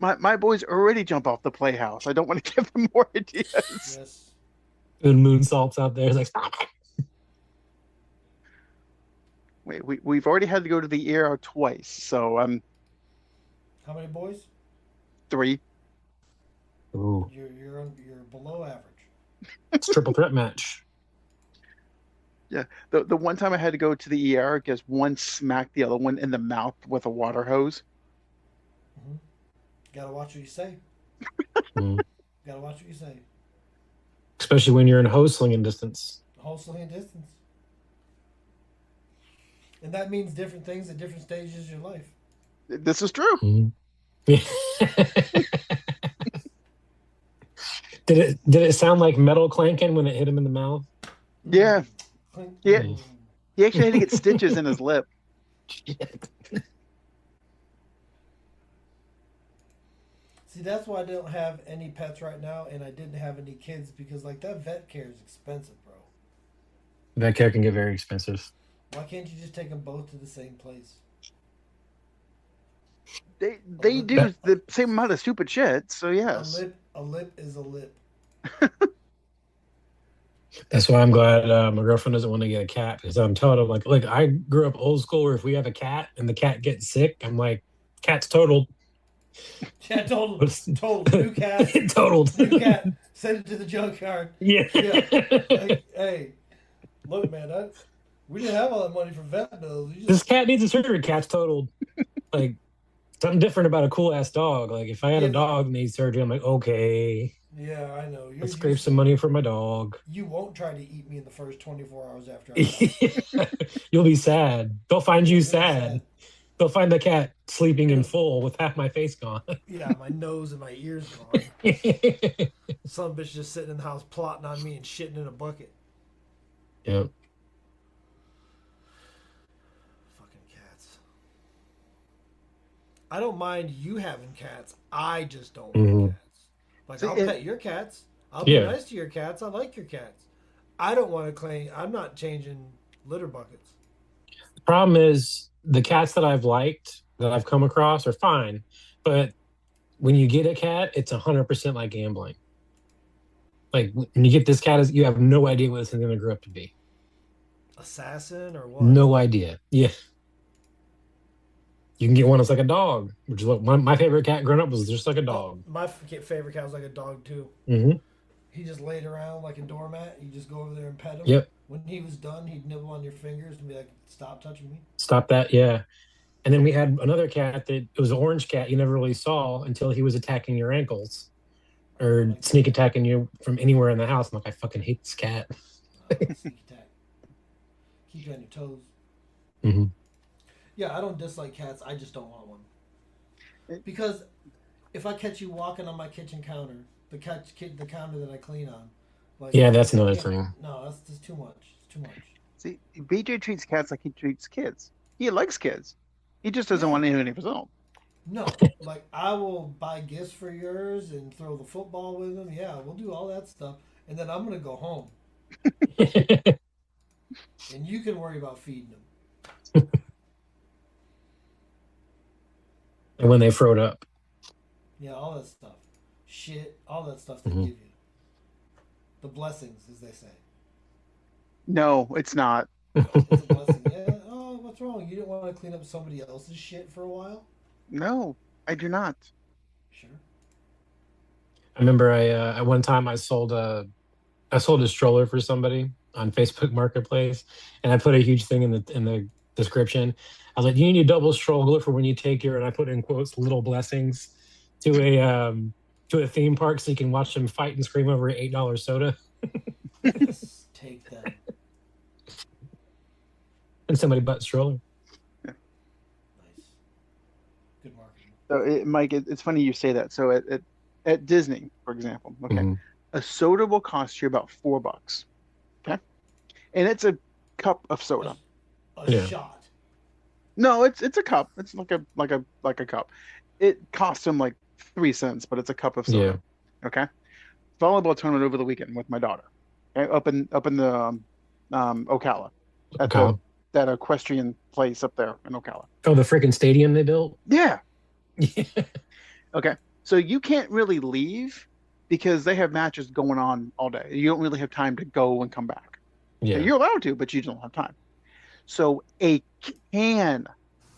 My boys already jump off the playhouse. I don't want to give them more ideas. Yes. Doing moonsaults out there. It's like stop it. Wait, we've already had to go to the ER twice, so I'm How many boys? 3. Ooh. You're below average. It's a triple threat match. Yeah, the one time I had to go to the ER because one smacked the other one in the mouth with a water hose. Mm-hmm. Gotta watch what you say. Mm. Gotta watch what you say. Especially when you're in hose slinging distance. Whole slinging distance. And that means different things at different stages of your life. This is true. Mm. Did it sound like metal clanking when it hit him in the mouth? Yeah, Clink. yeah. Mm. He actually had to get stitches in his lip. See, that's why I don't have any pets right now, and I didn't have any kids because, like, that vet care is expensive, bro. That care can get very expensive. Why can't you just take them both to the same place? They lip, do the same amount of stupid shit. So yes. a lip is a lip. That's why I'm glad my girlfriend doesn't want to get a cat because I'm telling her like I grew up old school where if we have a cat and the cat gets sick, I'm like, cat's totaled. Yeah, total new cat, Totaled. new cat. Send it to the junkyard. Yeah. Yeah. Hey, look, man, we didn't have all that money for vet bills. This cat needs a surgery. Cat's totaled. Like something different about a cool ass dog. Like if I had a dog that needs surgery, I'm like, okay, yeah, I know. let's scrape some money for my dog. You won't try to eat me in the first 24 hours after I die. You'll be sad. They'll find you sad. They'll find the cat sleeping in full with half my face gone. Yeah, my nose and my ears gone. Some bitch just sitting in the house plotting on me and shitting in a bucket. Yep. Fucking cats. I don't mind you having cats. I just don't want cats. Like, I'll pet your cats. I'll be nice to your cats. I like your cats. I don't want to claim. I'm not changing litter buckets. The problem is the cats that I've liked, that I've come across are fine. But when you get a cat, it's 100% like gambling. Like when you get this cat, you have no idea what it's going to grow up to be. Assassin or what? No idea. Yeah. You can get one that's like a dog, which is what my favorite cat growing up was just like a dog. My favorite cat was like a dog too. Mm-hmm. He just laid around like a doormat. You just go over there and pet him. Yep. When he was done, he'd nibble on your fingers and be like, "Stop touching me." Stop that, yeah. And then we had another cat that it was an orange cat you never really saw until he was attacking your ankles or sneak attacking you from anywhere in the house. I'm like, I fucking hate this cat. Sneak attack. Keep you on your toes. Mm-hmm. Yeah, I don't dislike cats. I just don't want one. Because if I catch you walking on my kitchen counter, the counter that I clean on, like, yeah, that's another thing. No, that's just too much. It's too much. See, BJ treats cats like he treats kids. He likes kids. He just doesn't want any of his own. No, like I will buy gifts for yours and throw the football with them. Yeah, we'll do all that stuff, and then I'm gonna go home, and you can worry about feeding them. And when they froed up. Yeah, all that stuff. Shit, all that stuff they give you. The blessings, as they say. No, it's not. It's a blessing. Yeah. Oh, what's wrong? You didn't want to clean up somebody else's shit for a while? No, I do not. Sure. I remember at one time I sold a stroller for somebody on Facebook Marketplace, and I put a huge thing in the description. I was like, "You need a double stroller for when you take your," and I put in quotes, "little blessings," to a theme park so you can watch them fight and scream over an $8 soda. Yes, take that. And somebody bought stroller. Yeah. Nice. Good marketing. So, Mike, it's funny you say that. So at Disney, for example, okay, a soda will cost you about $4. Okay, and it's a cup of soda. A shot. No, it's a cup. It's like a cup. It costs them like 3 cents, but it's a cup of soda. Yeah. Okay. Volleyball tournament over the weekend with my daughter. Okay? Up in the Ocala. At that equestrian place up there in Ocala. Oh, the freaking stadium they built? Yeah. Okay. So you can't really leave because they have matches going on all day. You don't really have time to go and come back. Yeah. You're allowed to, but you don't have time. So a can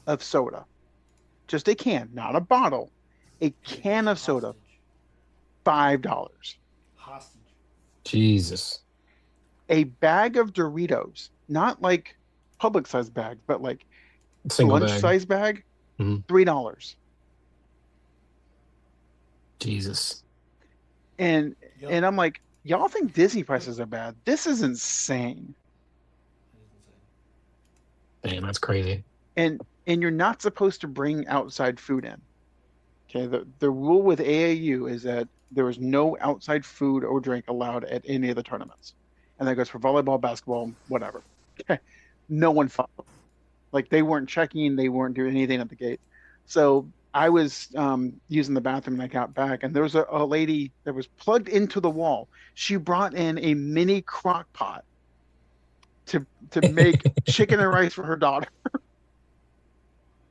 of soda, just a can, not a bottle, a can of soda, $5. Hostage. Jesus. A bag of Doritos, not like public size bags, but like lunch size bag, $3. Jesus. And I'm like, y'all think Disney prices are bad? This is insane. Damn, that's crazy. And you're not supposed to bring outside food in. Okay, the rule with AAU is that there is no outside food or drink allowed at any of the tournaments. And that goes for volleyball, basketball, whatever. Okay. No one followed. Like they weren't checking, they weren't doing anything at the gate. So I was using the bathroom and I got back, and there was a lady that was plugged into the wall. She brought in a mini crock pot to make chicken and rice for her daughter.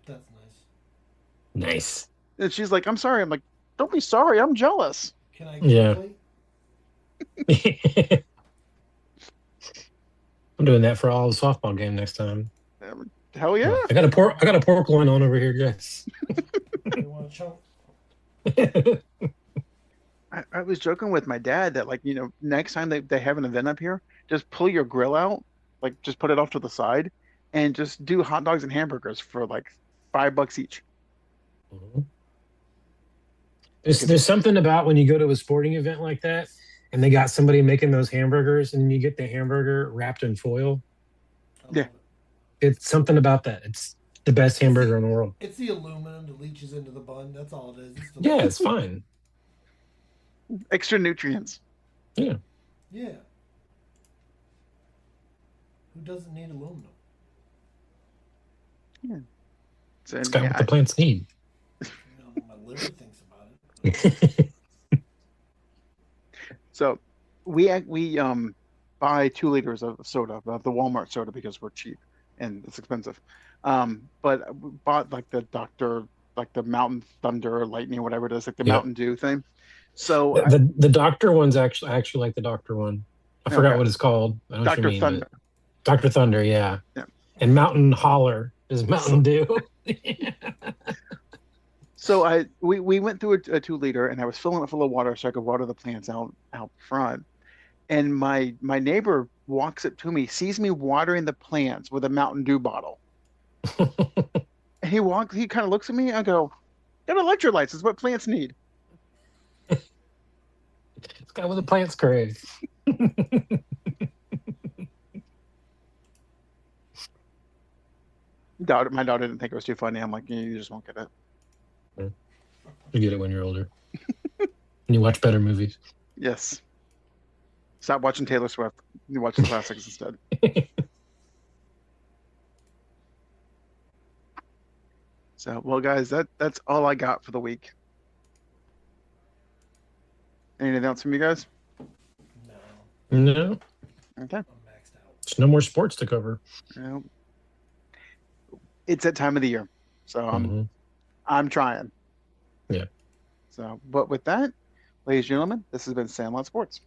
That's nice. Nice. And she's like, I'm sorry. I'm like, don't be sorry. I'm jealous. Can I get Yeah. a plate? I'm doing that for all the softball game next time. Hell yeah. I got a pork loin on over here, guys. You want a chunk? I was joking with my dad that, like, next time they have an event up here, just pull your grill out, like just put it off to the side and just do hot dogs and hamburgers for like $5 each. There's something about when you go to a sporting event like that and they got somebody making those hamburgers and you get the hamburger wrapped in foil. I love Yeah. it. It's something about that. It's the best hamburger in the world. It's the aluminum that leaches into the bun. That's all it is. It's Yeah, it's fine. Extra nutrients. Yeah. Yeah. Who doesn't need aluminum? So, It's got yeah, what the plants need. My liver thinks about it. so we buy 2 liters of soda, the Walmart soda, because we're cheap and it's expensive. But we bought like the Mountain Thunder, Lightning, whatever it is, like the Yep. Mountain Dew thing. So The doctor one's actually I actually like the doctor one. I forgot Okay. what it's called. I know what you Dr. mean, Thunder. but Dr. Thunder, yeah. Yeah. And Mountain Holler is Mountain Dew. So we went through a 2 liter, and I was filling it full of water so I could water the plants out front. And my neighbor walks up to me, sees me watering the plants with a Mountain Dew bottle. And he kind of looks at me. I go, got electrolytes. It's what plants need. It's got what the plants crave. My daughter didn't think it was too funny. I'm like, you just won't get it. You get it when you're older. And you watch better movies. Yes. Stop watching Taylor Swift. You watch the classics instead. So, well, guys, that's all I got for the week. Anything else from you guys? No, No, Okay. I'm maxed out. there's no more sports to cover. Well, it's that time of the year, so Mhm. I'm trying. Yeah. So, but with that, ladies and gentlemen, this has been Sandlot Sports.